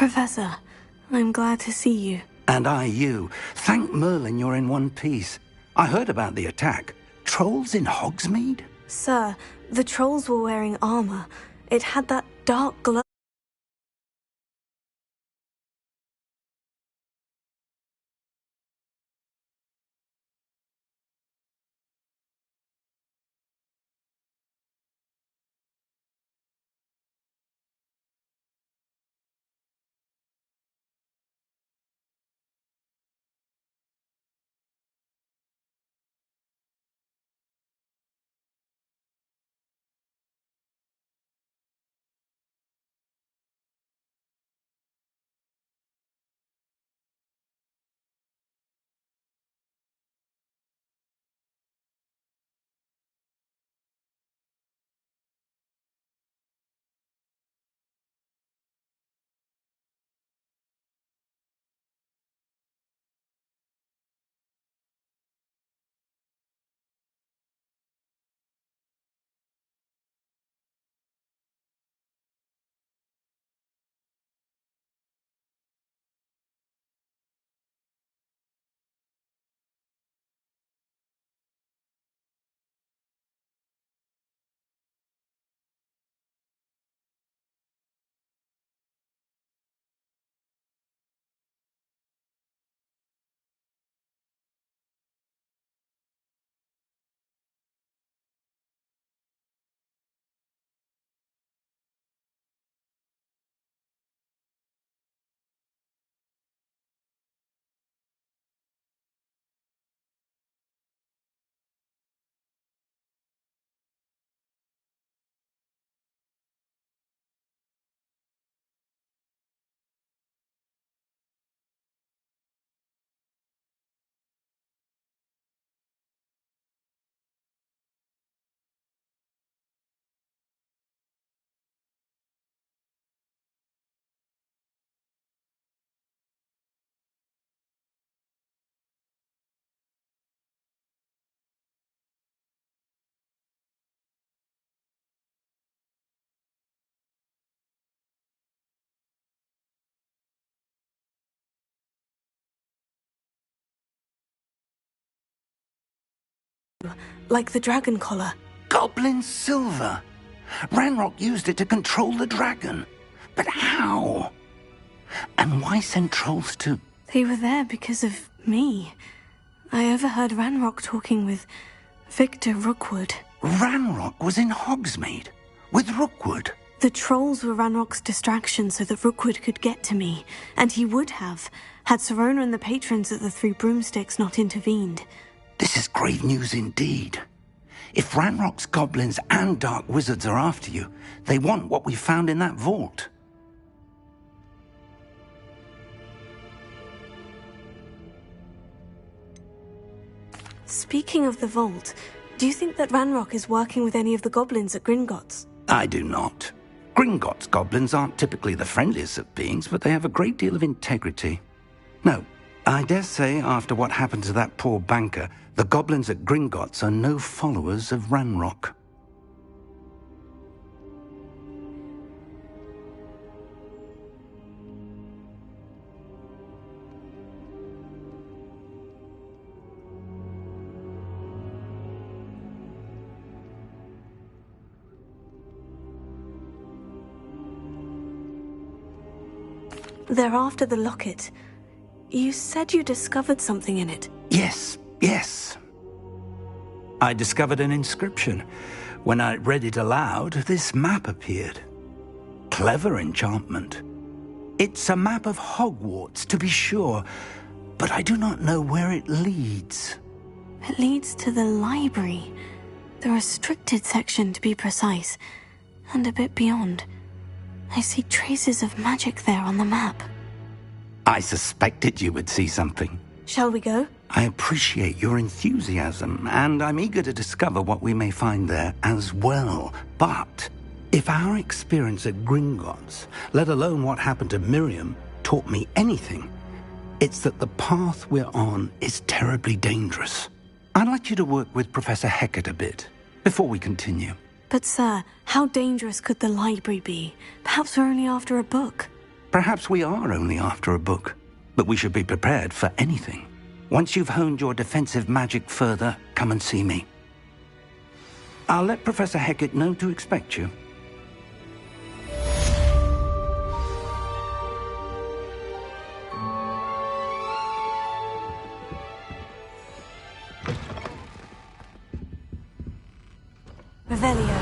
Professor, I'm glad to see you. And I you. Thank Merlin you're in one piece. I heard about the attack. Trolls in Hogsmeade? Sir, the trolls were wearing armor. It had that dark glow. Like the dragon collar. Goblin silver! Ranrock used it to control the dragon. But how? And why send trolls to... They were there because of me. I overheard Ranrock talking with Victor Rookwood. Ranrock was in Hogsmeade? With Rookwood? The trolls were Ranrock's distraction so that Rookwood could get to me. And he would have, had Serona and the patrons at the Three Broomsticks not intervened. This is grave news indeed. If Ranrock's goblins and dark wizards are after you, they want what we found in that vault. Speaking of the vault, do you think that Ranrock is working with any of the goblins at Gringotts? I do not. Gringotts goblins aren't typically the friendliest of beings, but they have a great deal of integrity. No, I dare say after what happened to that poor banker, the goblins at Gringotts are no followers of Ranrock. They're after the locket. You said you discovered something in it. Yes. I discovered an inscription. When I read it aloud, this map appeared. Clever enchantment. It's a map of Hogwarts, to be sure, but I do not know where it leads. It leads to the library. The restricted section, to be precise, and a bit beyond. I see traces of magic there on the map. I suspected you would see something. Shall we go? I appreciate your enthusiasm, and I'm eager to discover what we may find there as well. But if our experience at Gringotts, let alone what happened to Miriam, taught me anything, it's that the path we're on is terribly dangerous. I'd like you to work with Professor Hecat a bit before we continue. But sir, how dangerous could the library be? Perhaps we're only after a book. Perhaps we are only after a book, but we should be prepared for anything. Once you've honed your defensive magic further, come and see me. I'll let Professor Hecat know to expect you. Revelio.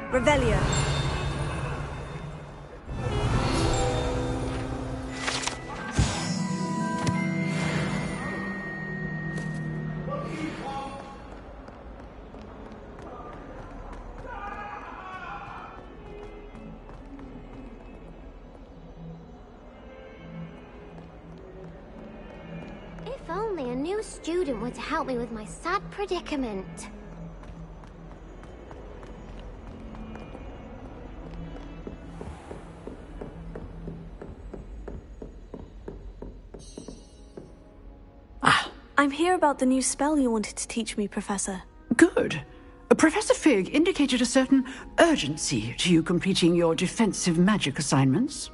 Revelio. If only a new student were to help me with my sad predicament. I'm here about the new spell you wanted to teach me, Professor. Good. Professor Fig indicated a certain urgency to you completing your defensive magic assignments.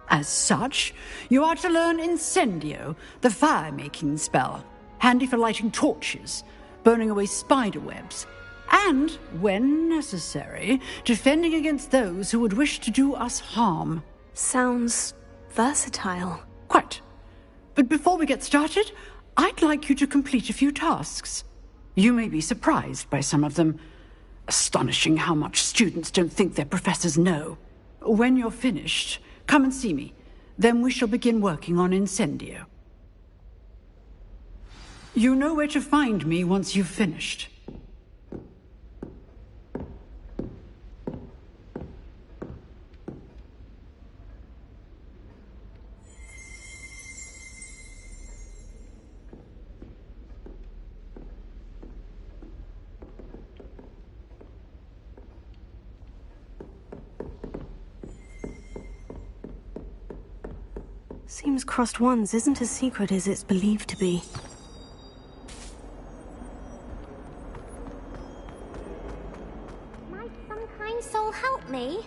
As such, you are to learn Incendio, the fire-making spell, handy for lighting torches, burning away spider webs, and, when necessary, defending against those who would wish to do us harm. Sounds versatile. Quite. But before we get started, I'd like you to complete a few tasks. You may be surprised by some of them. Astonishing how much students don't think their professors know. When you're finished, come and see me. Then we shall begin working on Incendio. You know where to find me once you've finished. Seems crossed ones isn't as secret as it's believed to be. Might some kind soul help me?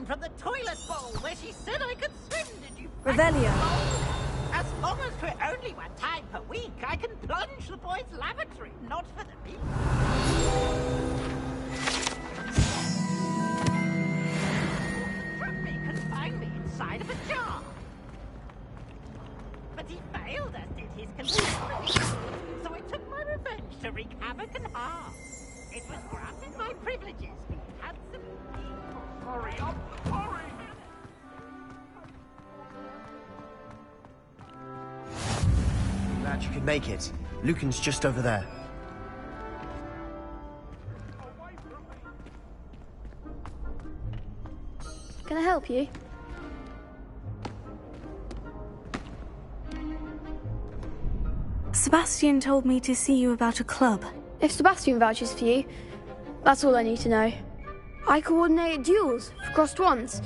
From the toilet bowl where she said I could swim, did you? Revelio. As long as for only one time per week, I can plunge the boys' lavatory, not for the meat. Me confine me inside of a jar. But he failed, as did his conspiracy. So I took my revenge to wreak havoc and harm. It was granted my privileges. Had some hurry up, hurry! Glad you could make it. Lucan's just over there. Can I help you? Sebastian told me to see you about a club. If Sebastian vouches for you, that's all I need to know. I coordinate duels for crossed wands.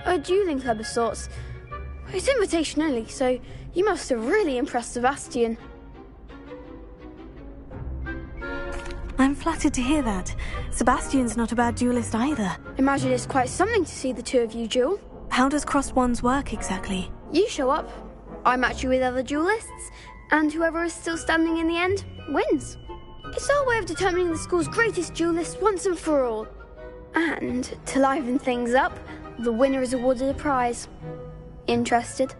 A dueling club of sorts. It's invitation only, so you must have really impressed Sebastian. I'm flattered to hear that. Sebastian's not a bad duelist either. Imagine it's quite something to see the two of you duel. How does crossed wands work exactly? You show up, I match you with other duelists, and whoever is still standing in the end wins. It's our way of determining the school's greatest duelist once and for all. And to liven things up, the winner is awarded a prize. Interested?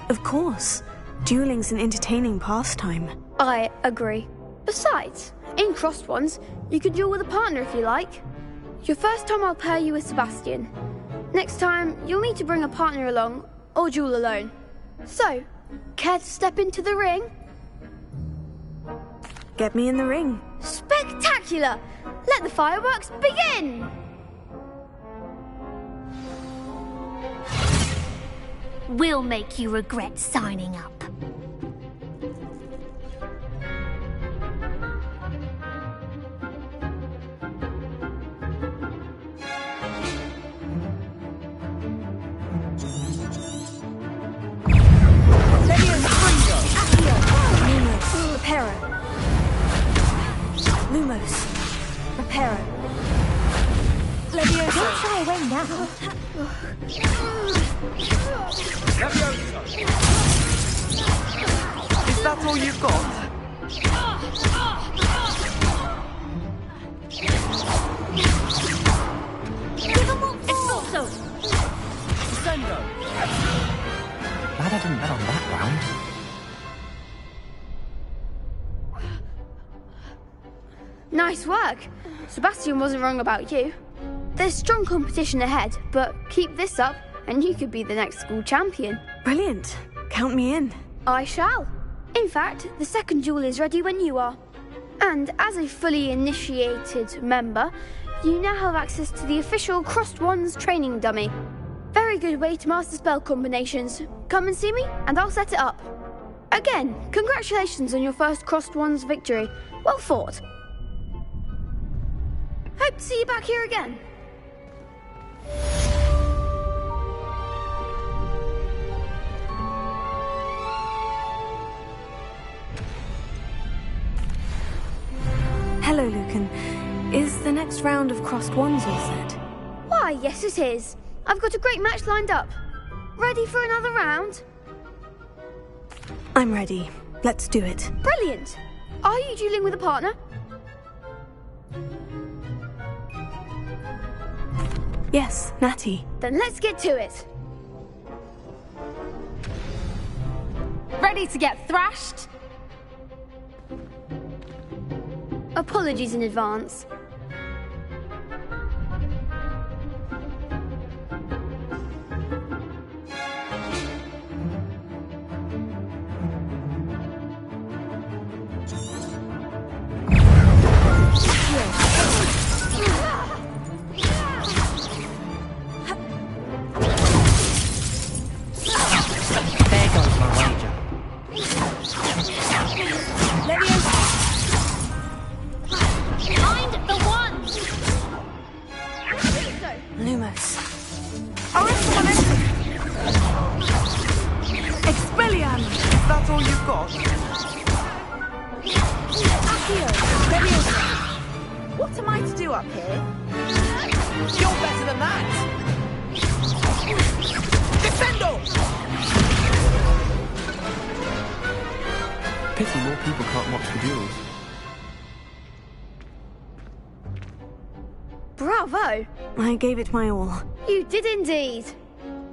Of course. Dueling's an entertaining pastime. I agree. Besides, in crossed ones, you can duel with a partner if you like. Your first time I'll pair you with Sebastian. Next time, you'll need to bring a partner along, or duel alone. So, care to step into the ring? Get me in the ring. Spectacular! Let the fireworks begin! We'll make you regret signing up. Lumos. Reparo. Leviosa. Don't shy away now. Leviosa. Is that all you've got? Give him what for! Sendo. Glad I didn't bet on that round. Nice work. Sebastian wasn't wrong about you. There's strong competition ahead, but keep this up and you could be the next school champion. Brilliant. Count me in. I shall. In fact, the second duel is ready when you are. And as a fully initiated member, you now have access to the official Crossed Wands training dummy. Very good way to master spell combinations. Come and see me and I'll set it up. Again, congratulations on your first Crossed Wands victory. Well fought. Hope to see you back here again. Hello, Lucan. Is the next round of crossed wands all set? Why, yes it is. I've got a great match lined up. Ready for another round? I'm ready. Let's do it. Brilliant. Are you dueling with a partner? Yes, Natty. Then let's get to it. Ready to get thrashed? Apologies in advance. What am I to do up here? You're better than that! Defendo! Pity more people can't watch the duels. Bravo! I gave it my all. You did indeed.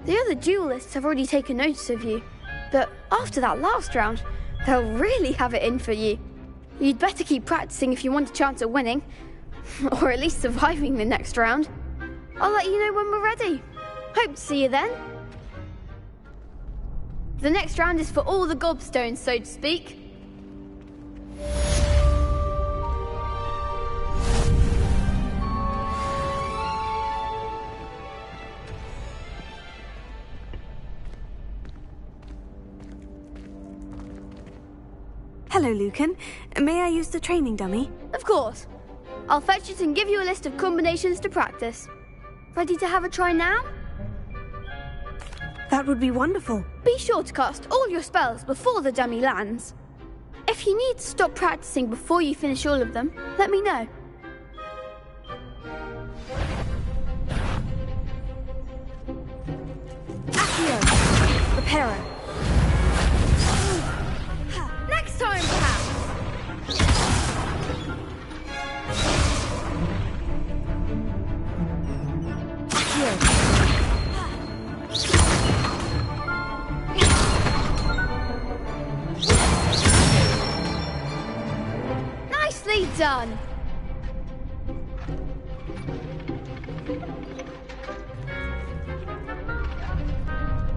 The other duelists have already taken notice of you, but after that last round, they'll really have it in for you. You'd better keep practicing if you want a chance at winning, or at least surviving the next round. I'll let you know when we're ready. Hope to see you then. The next round is for all the gobstones, so to speak. Hello, Lucan. May I use the training dummy? Of course. I'll fetch it and give you a list of combinations to practice. Ready to have a try now? That would be wonderful. Be sure to cast all your spells before the dummy lands. If you need to stop practicing before you finish all of them, let me know. Accio! Reparo! Next time, perhaps! Nicely done!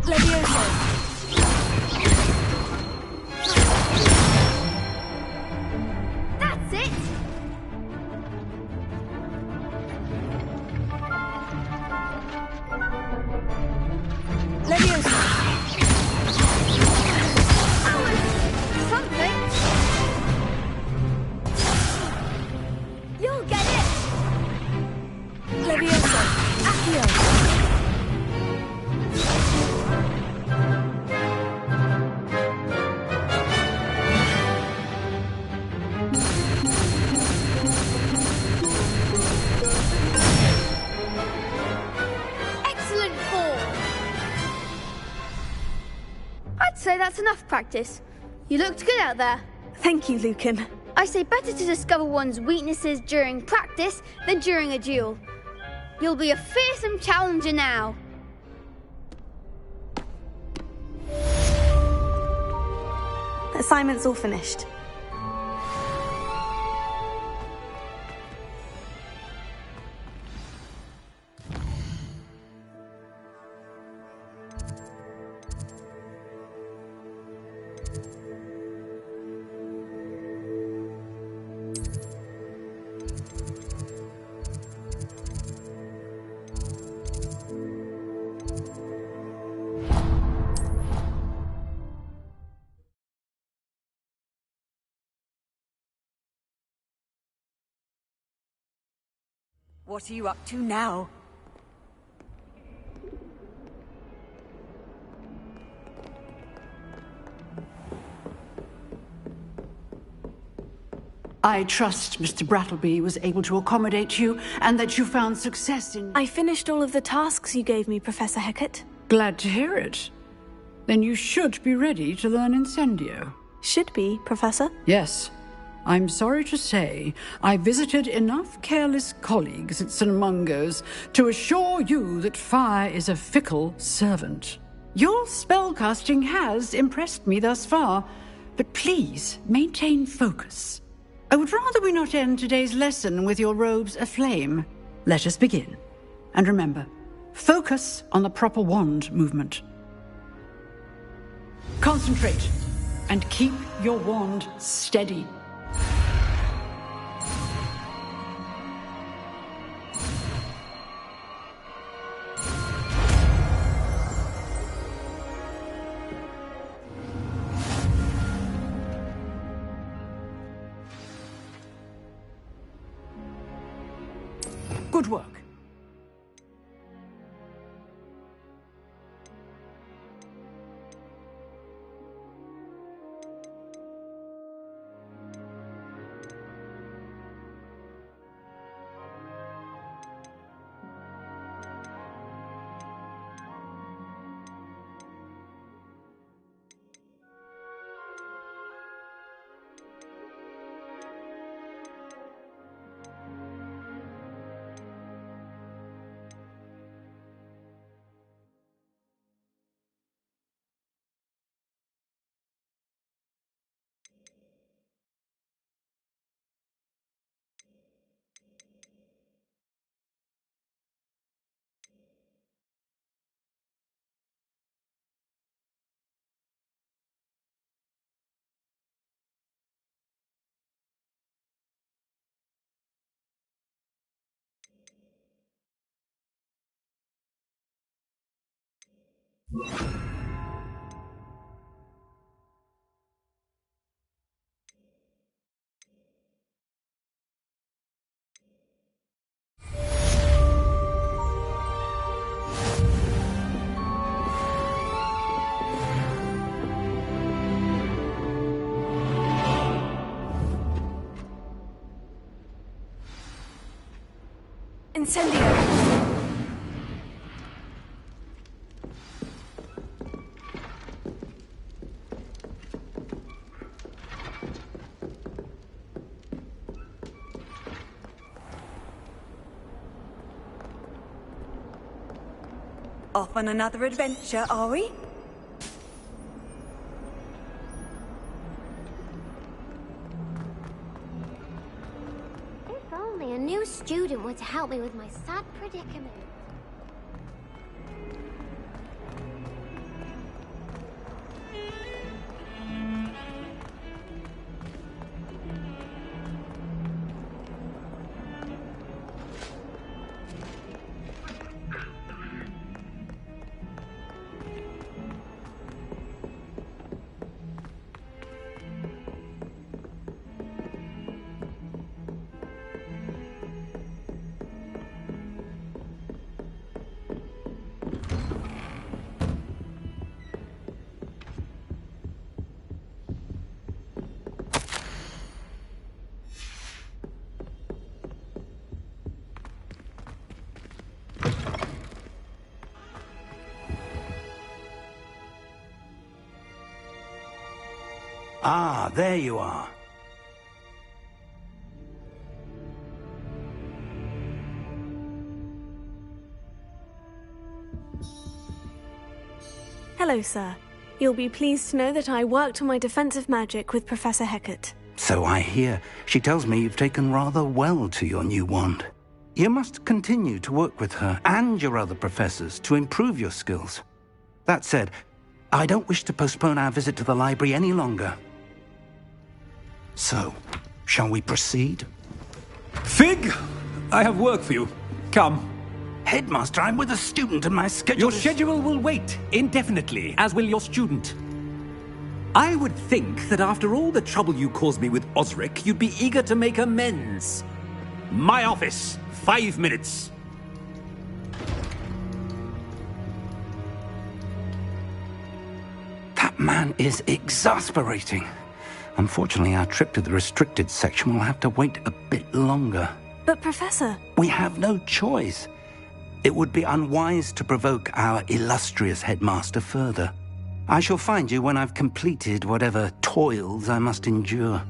Levioso! That's it! Levioso! That was something! You'll get it! Levioso! Accio! Excellent form! I'd say that's enough practice. You looked good out there. Thank you, Lucan. I say better to discover one's weaknesses during practice than during a duel. You'll be a fearsome challenger now. Assignment's all finished. What are you up to now? I trust Mr. Brattleby was able to accommodate you and that you found success in... I finished all of the tasks you gave me, Professor Hecat. Glad to hear it. Then you should be ready to learn Incendio. Should be, Professor. Yes. I'm sorry to say, I visited enough careless colleagues at St. Mungo's to assure you that fire is a fickle servant. Your spellcasting has impressed me thus far, but please maintain focus. I would rather we not end today's lesson with your robes aflame. Let us begin. And remember, focus on the proper wand movement. Concentrate, and keep your wand steady. Good work. Incendio! Off on another adventure, are we? If only a new student were to help me with my sad predicament. Ah, there you are. Hello, sir. You'll be pleased to know that I worked on my defensive magic with Professor Hecat. So I hear. She tells me you've taken rather well to your new wand. You must continue to work with her and your other professors to improve your skills. That said, I don't wish to postpone our visit to the library any longer. So, shall we proceed? Fig! I have work for you. Come. Headmaster, I'm with a student and my schedule Your schedule will wait indefinitely, as will your student. I would think that after all the trouble you caused me with Osric, you'd be eager to make amends. My office, 5 minutes. That man is exasperating. Unfortunately, our trip to the restricted section will have to wait a bit longer. But, Professor... We have no choice. It would be unwise to provoke our illustrious headmaster further. I shall find you when I've completed whatever toils I must endure.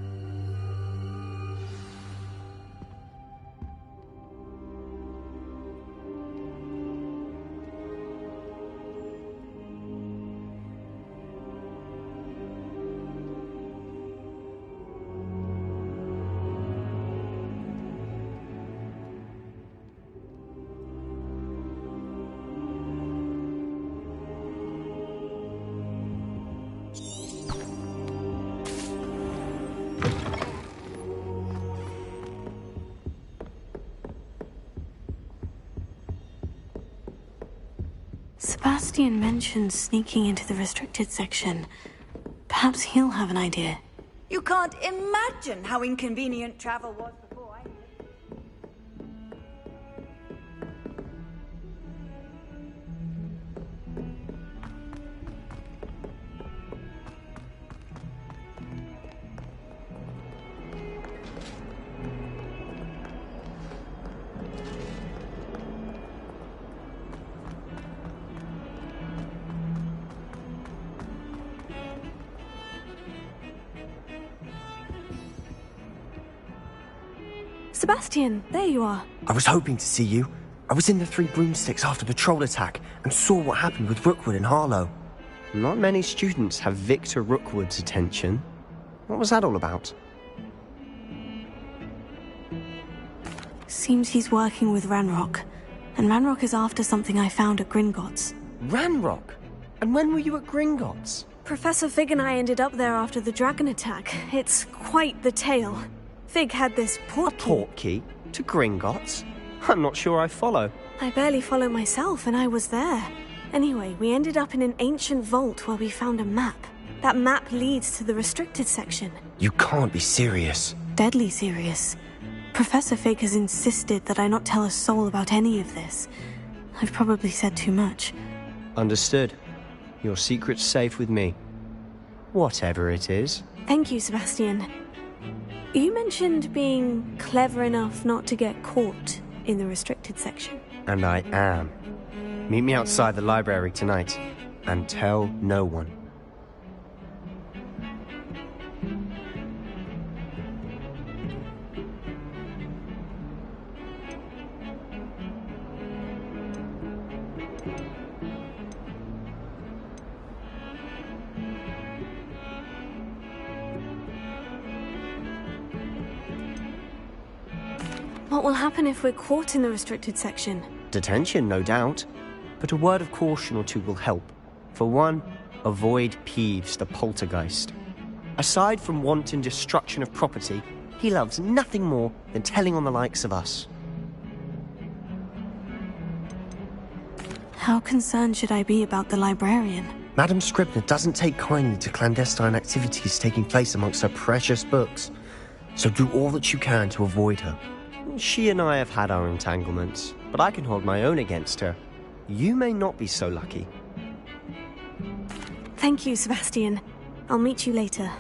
Sebastian mentioned sneaking into the restricted section. Perhaps he'll have an idea. You can't imagine how inconvenient travel was before I... Sebastian, there you are. I was hoping to see you. I was in the Three Broomsticks after the troll attack and saw what happened with Rookwood and Harlow. Not many students have Victor Rookwood's attention. What was that all about? Seems he's working with Ranrock. And Ranrock is after something I found at Gringotts. Ranrock? And when were you at Gringotts? Professor Fig and I ended up there after the dragon attack. It's quite the tale. Fig had this portkey. A portkey? To Gringotts? I'm not sure I follow. I barely follow myself, and I was there. Anyway, we ended up in an ancient vault where we found a map. That map leads to the restricted section. You can't be serious. Deadly serious. Professor Fig has insisted that I not tell a soul about any of this. I've probably said too much. Understood. Your secret's safe with me. Whatever it is. Thank you, Sebastian. You mentioned being clever enough not to get caught in the restricted section. And I am. Meet me outside the library tonight, and tell no one. What will happen if we're caught in the restricted section? Detention, no doubt. But a word of caution or two will help. For one, avoid Peeves, the poltergeist. Aside from wanton destruction of property, he loves nothing more than telling on the likes of us. How concerned should I be about the librarian? Madam Scribner doesn't take kindly to clandestine activities taking place amongst her precious books. So do all that you can to avoid her. She and I have had our entanglements, but I can hold my own against her. You may not be so lucky. Thank you, Sebastian. I'll meet you later.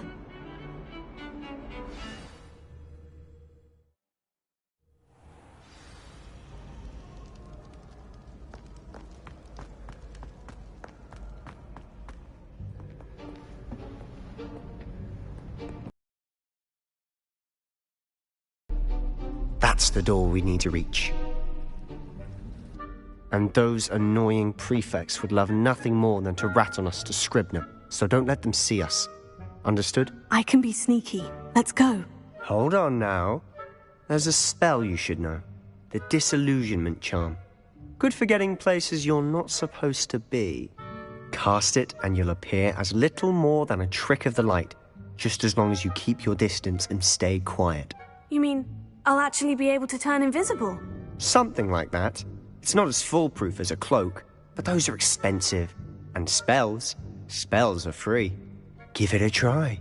That's the door we need to reach. And those annoying prefects would love nothing more than to rat on us to Scribner, so don't let them see us. Understood? I can be sneaky. Let's go. Hold on now. There's a spell you should know. The disillusionment charm. Good for getting places you're not supposed to be. Cast it and you'll appear as little more than a trick of the light, just as long as you keep your distance and stay quiet. You mean I'll actually be able to turn invisible? Something like that. It's not as foolproof as a cloak, but those are expensive. And spells are free. Give it a try.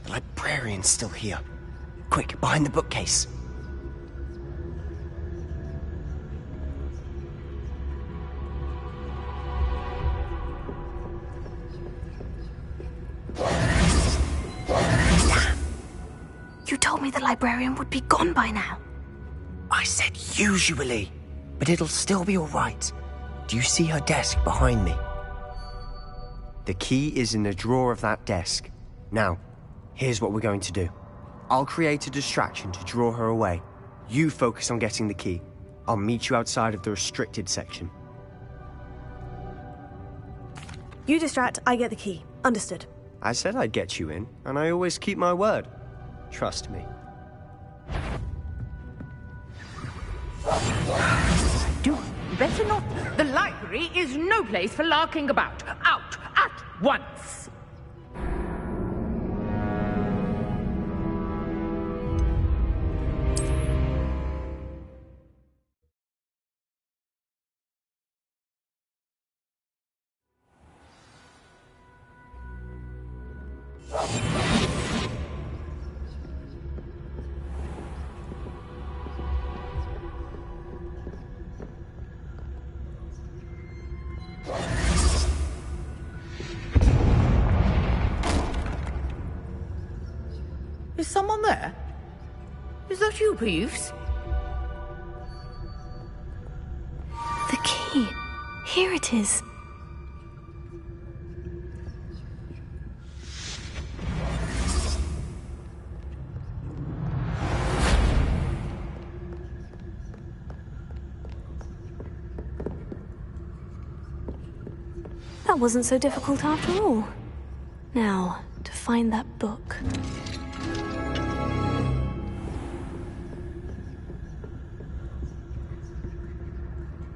Librarian's still here. Quick, behind the bookcase. You told me the librarian would be gone by now. I said usually, but it'll still be all right. Do you see her desk behind me? The key is in the drawer of that desk. Now, here's what we're going to do. I'll create a distraction to draw her away. You focus on getting the key. I'll meet you outside of the restricted section. You distract, I get the key. Understood. I said I'd get you in, and I always keep my word. Trust me. Do better not. The library is no place for larking about. Out at once. Is someone there? Is that you, Peeves? The key. Here it is. That wasn't so difficult after all. Now, to find that book.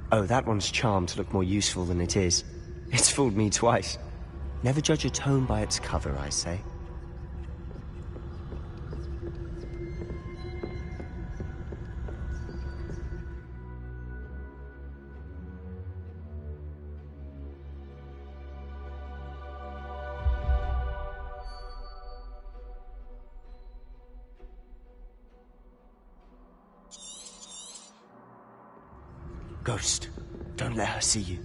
Oh, that one's charmed to look more useful than it is. It's fooled me twice. Never judge a tome by its cover, I say. Ghost, don't let her see you.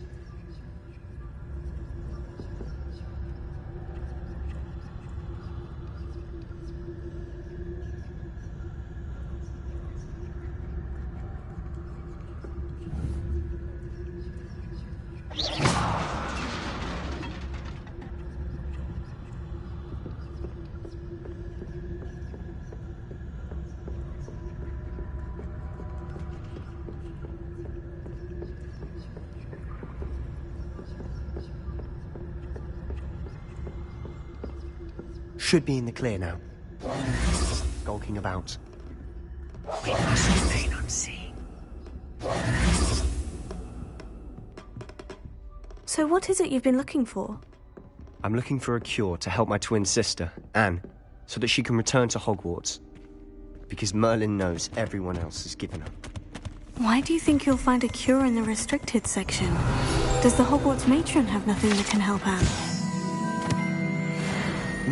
Should be in the clear now. Skulking about. We must remain unseen. So what is it you've been looking for? I'm looking for a cure to help my twin sister, Anne, so that she can return to Hogwarts. Because Merlin knows everyone else has given up. Why do you think you'll find a cure in the restricted section? Does the Hogwarts matron have nothing that can help Anne?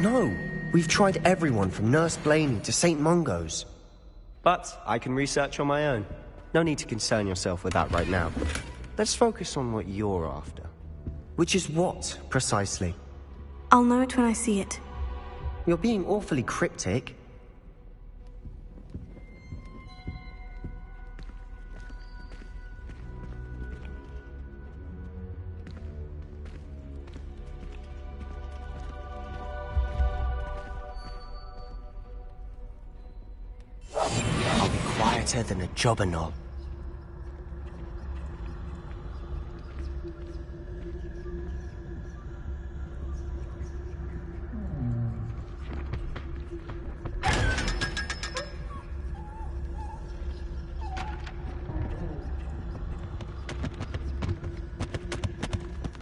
No! We've tried everyone from Nurse Blaney to St. Mungo's. But I can research on my own. No need to concern yourself with that right now. Let's focus on what you're after. Which is what, precisely? I'll know it when I see it. You're being awfully cryptic. I'll be quieter than a jobberknoll.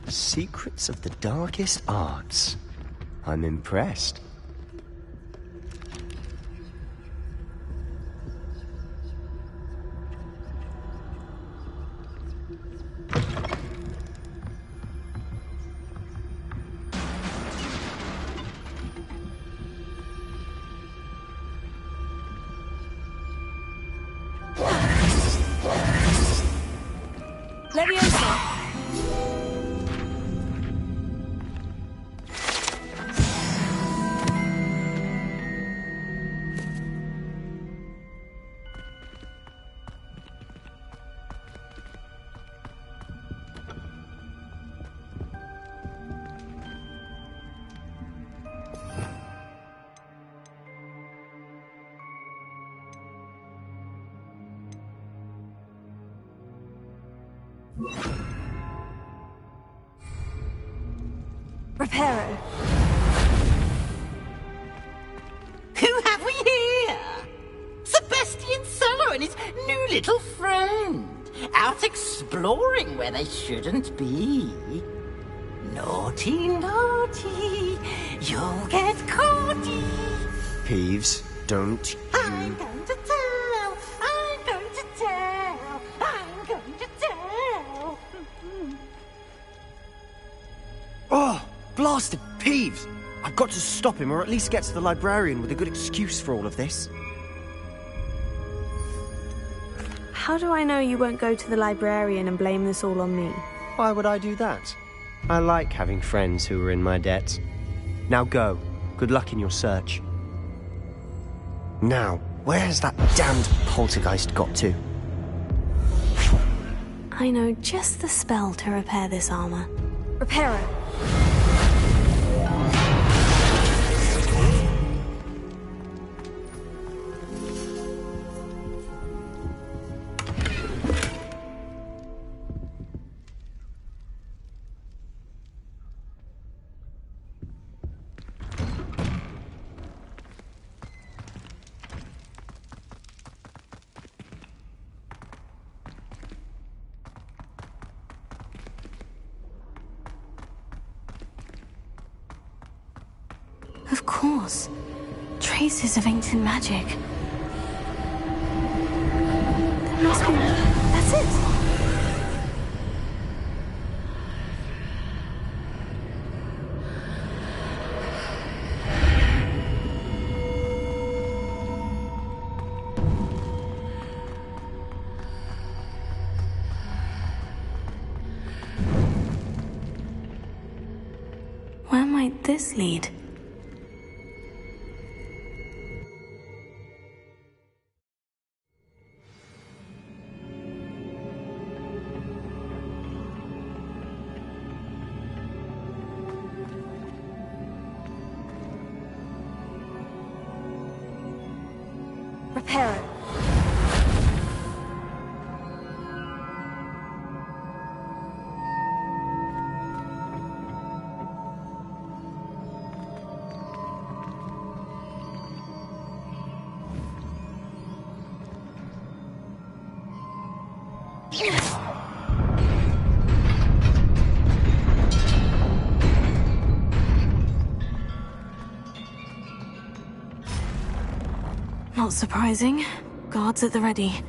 Secrets of the darkest arts. I'm impressed. Leviosa! Reparo. Who have we here? Sebastian Solo and his new little friend. Out exploring where they shouldn't be. Naughty, naughty. You'll get caughty. Peeves, don't you... I'm going to tell. I'm going to tell. I'm going to tell. Oh, blasted Peeves! I've got to stop him, or at least get to the librarian with a good excuse for all of this. How do I know you won't go to the librarian and blame this all on me? Why would I do that? I like having friends who are in my debt. Now go. Good luck in your search. Now, where's that damned poltergeist got to? I know just the spell to repair this armor. Reparo. Of course. Traces of ancient magic. There must be... That's it! Where might this lead? Reparo. Not surprising. Guards at the ready.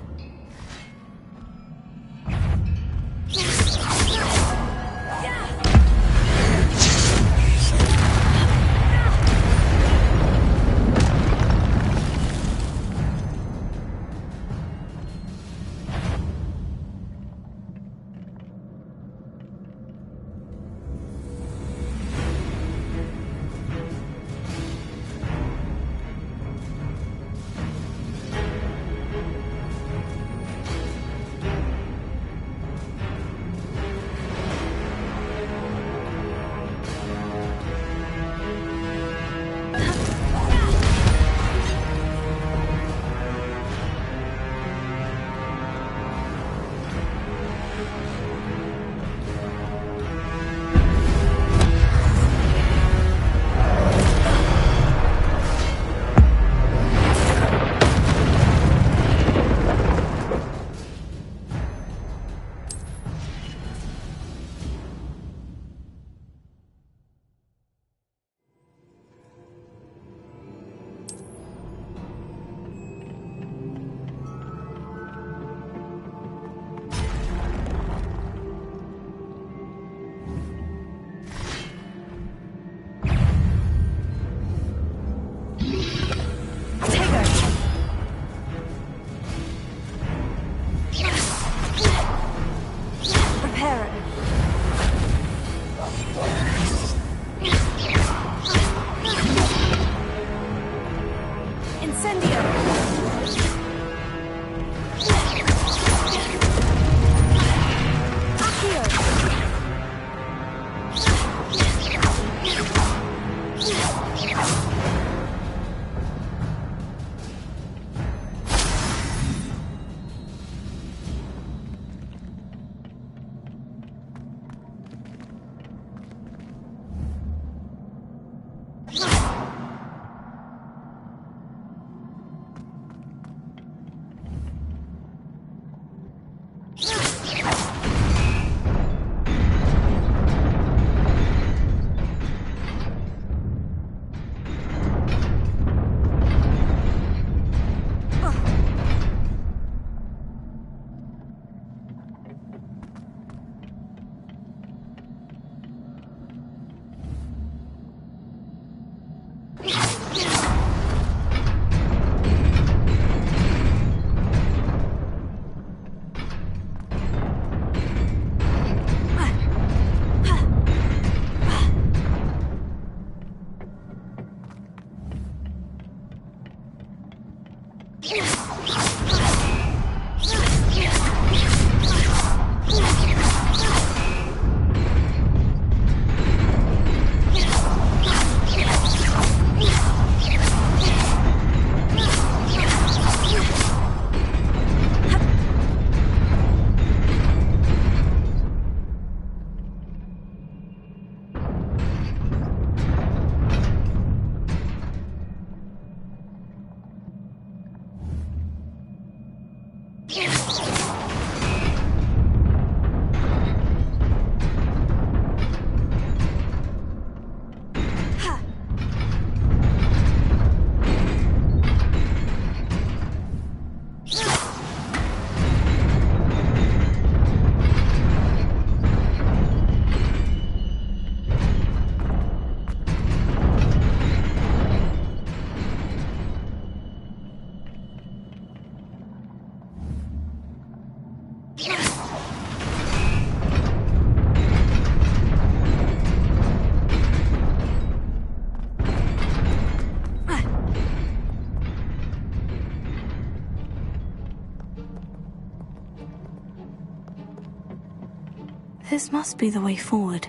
This must be the way forward.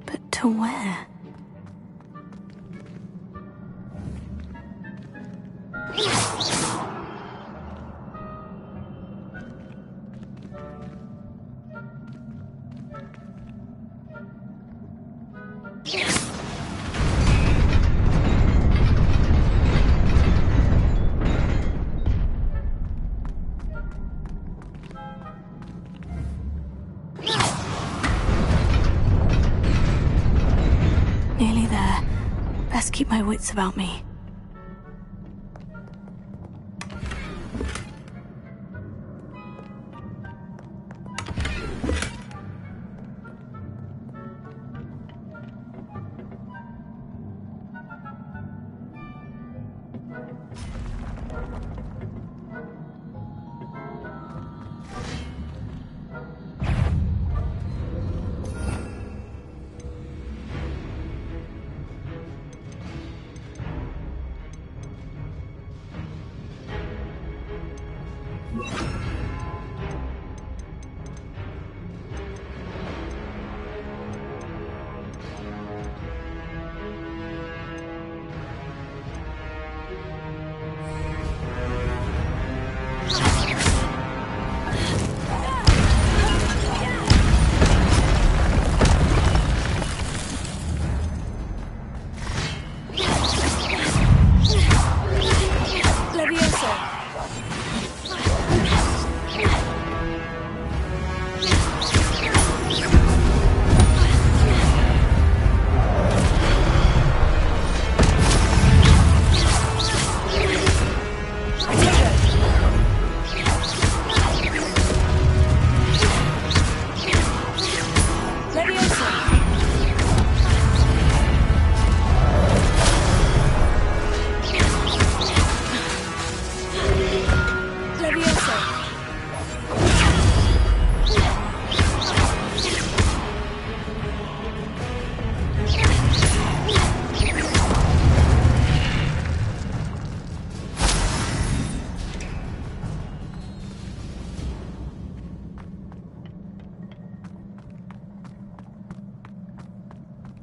But to where? Nearly there. Best keep my wits about me.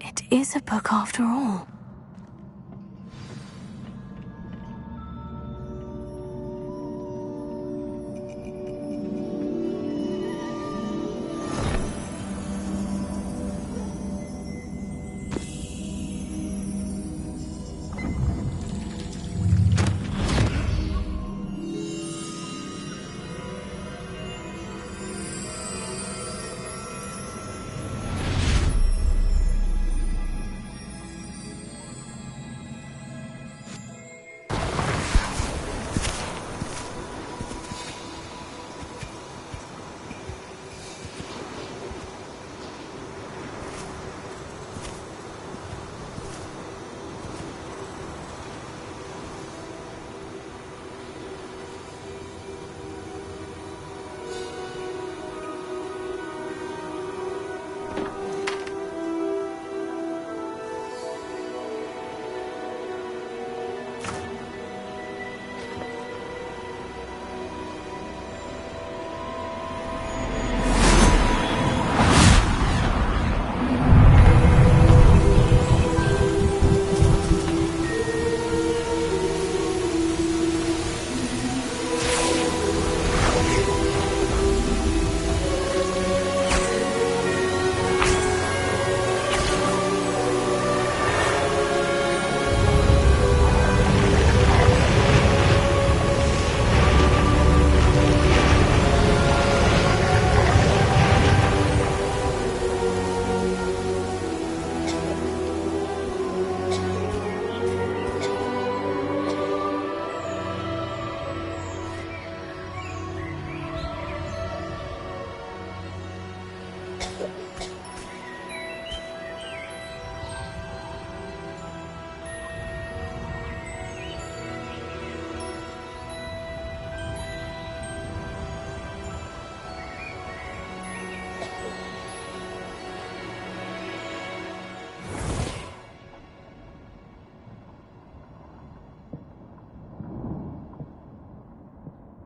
It is a book after all.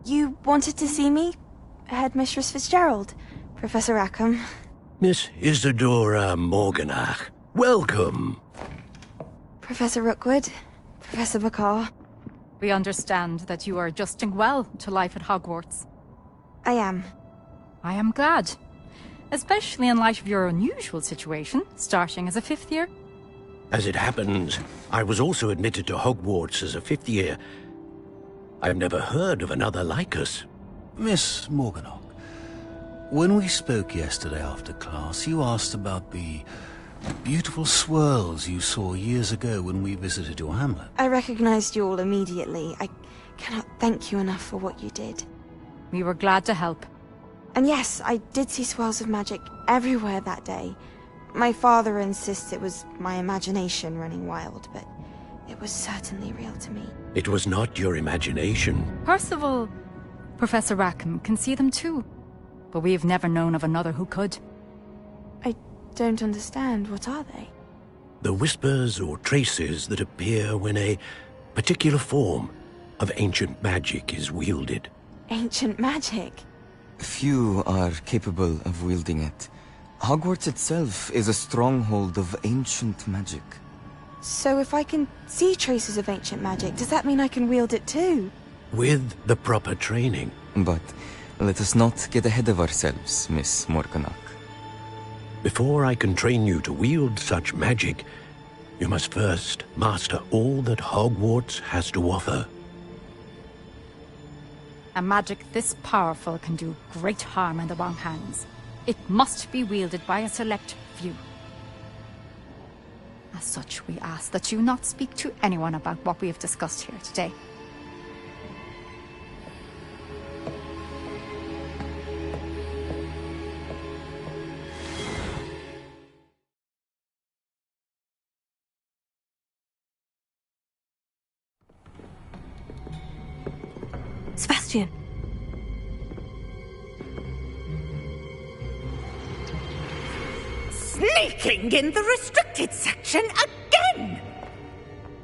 You wanted to see me? Headmistress Fitzgerald, Professor Rackham. Miss Isadora Morganach, welcome. Professor Rookwood, Professor Bakar. We understand that you are adjusting well to life at Hogwarts. I am. I am glad. Especially in light of your unusual situation, starting as a 5th year. As it happens, I was also admitted to Hogwarts as a 5th year. I've never heard of another like us. Miss Morganach, when we spoke yesterday after class, you asked about the beautiful swirls you saw years ago when we visited your hamlet. I recognized you all immediately. I cannot thank you enough for what you did. We were glad to help. And yes, I did see swirls of magic everywhere that day. My father insists it was my imagination running wild, but it was certainly real to me. It was not your imagination. Percival, Professor Rackham can see them too. But we've never known of another who could. I don't understand. What are they? The whispers or traces that appear when a particular form of ancient magic is wielded. Ancient magic? Few are capable of wielding it. Hogwarts itself is a stronghold of ancient magic. So if I can see traces of ancient magic, does that mean I can wield it too? With the proper training. But let us not get ahead of ourselves, Miss Morganach. Before I can train you to wield such magic, you must first master all that Hogwarts has to offer. A magic this powerful can do great harm in the wrong hands. It must be wielded by a select few. As such, we ask that you not speak to anyone about what we have discussed here today. Sebastian! Sneaking in the restricted section again!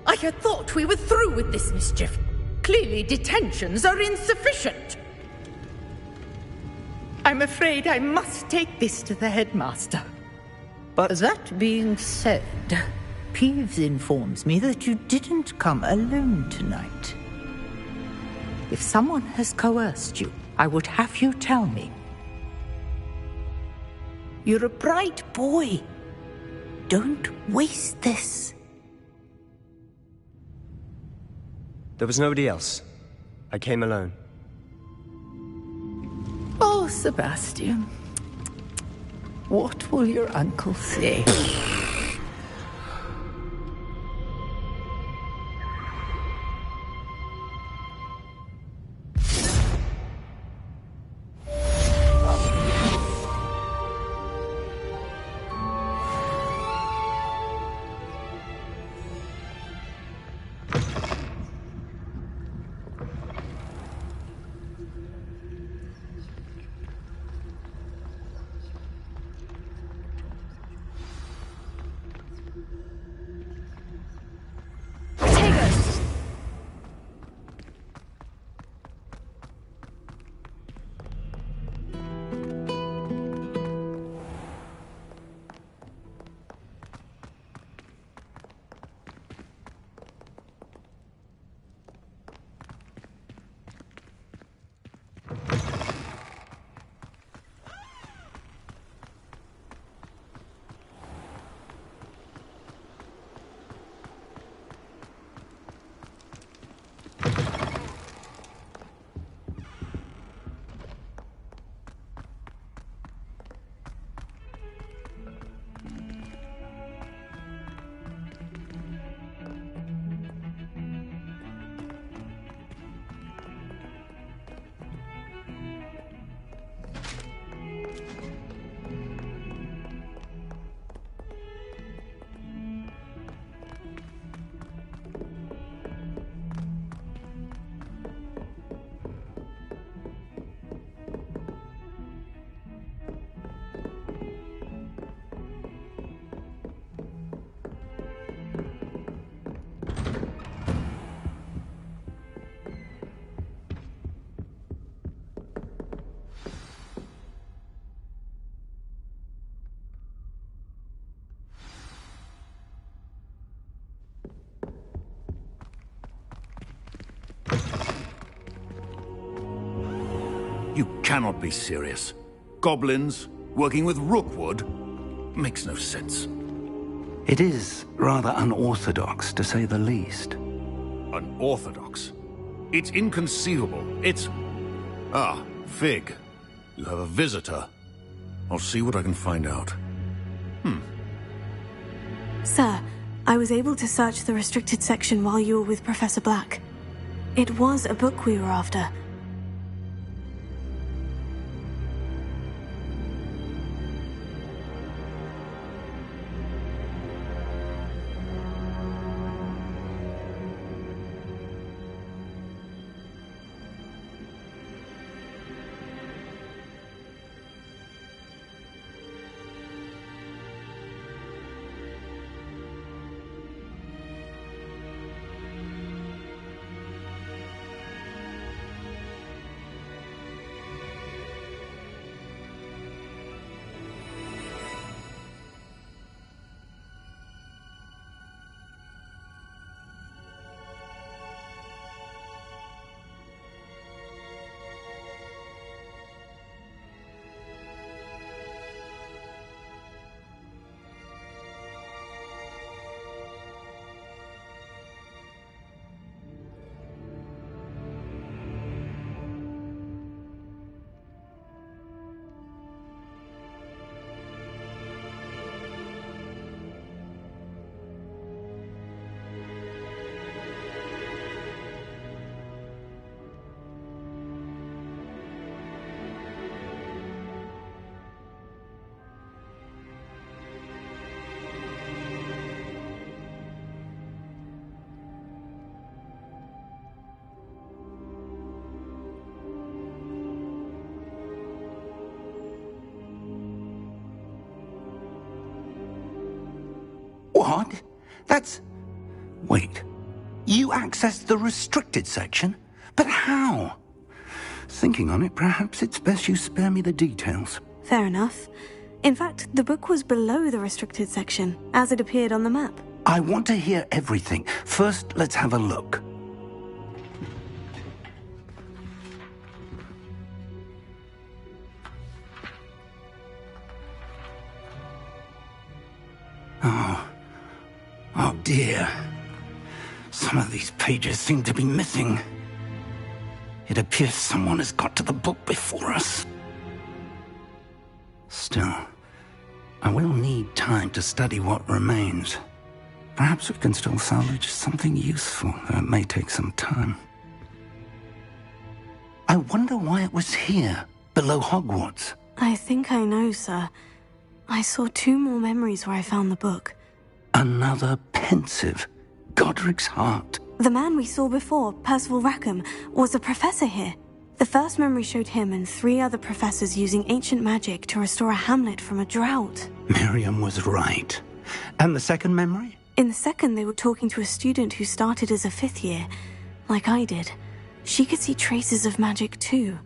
I had thought we were through with this mischief. Clearly detentions are insufficient. I'm afraid I must take this to the headmaster. But that being said, Peeves informs me that you didn't come alone tonight. If someone has coerced you, I would have you tell me. You're a bright boy. Don't waste this. There was nobody else. I came alone. Oh, Sebastian. What will your uncle say? You cannot be serious. Goblins working with Rookwood? Makes no sense. It is rather unorthodox, to say the least. Unorthodox? It's inconceivable. It's... Ah, Fig. You have a visitor. I'll see what I can find out. Sir, I was able to search the restricted section while you were with Professor Black. It was a book we were after. What? That's... Wait. You accessed the restricted section? But how? Thinking on it, perhaps it's best you spare me the details. Fair enough. In fact, the book was below the restricted section, as it appeared on the map. I want to hear everything. First, let's have a look. Oh dear. Some of these pages seem to be missing. It appears someone has got to the book before us. Still, I will need time to study what remains. Perhaps we can still salvage something useful, though it may take some time. I wonder why it was here, below Hogwarts. I think I know, sir. I saw 2 more memories where I found the book. Another pensive. Godric's heart. The man we saw before, Percival Rackham, was a professor here. The first memory showed him and 3 other professors using ancient magic to restore a hamlet from a drought. Miriam was right. And the second memory? In the second, they were talking to a student who started as a 5th year, like I did. She could see traces of magic too.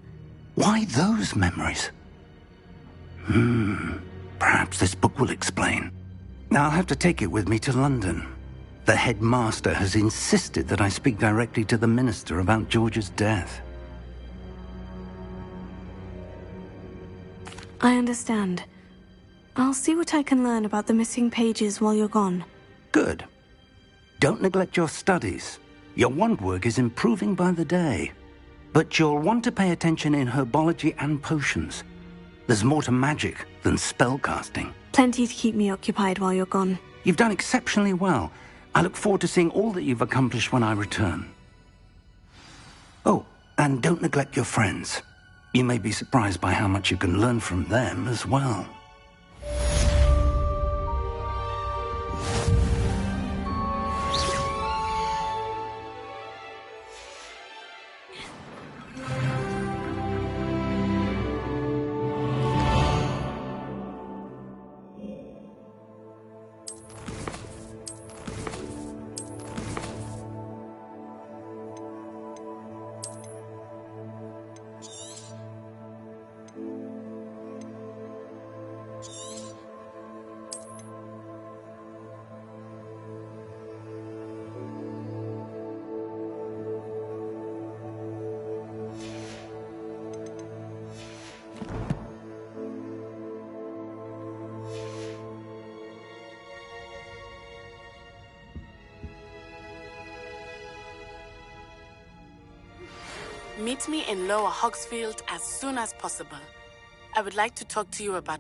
Why those memories? Perhaps this book will explain. I'll have to take it with me to London. The headmaster has insisted that I speak directly to the minister about George's death. I understand. I'll see what I can learn about the missing pages while you're gone. Good. Don't neglect your studies. Your wand work is improving by the day. But you'll want to pay attention in herbology and potions. There's more to magic than spellcasting. Plenty to keep me occupied while you're gone. You've done exceptionally well. I look forward to seeing all that you've accomplished when I return. Oh, and don't neglect your friends. You may be surprised by how much you can learn from them as well. Meet me in Lower Hogsfield as soon as possible. I would like to talk to you about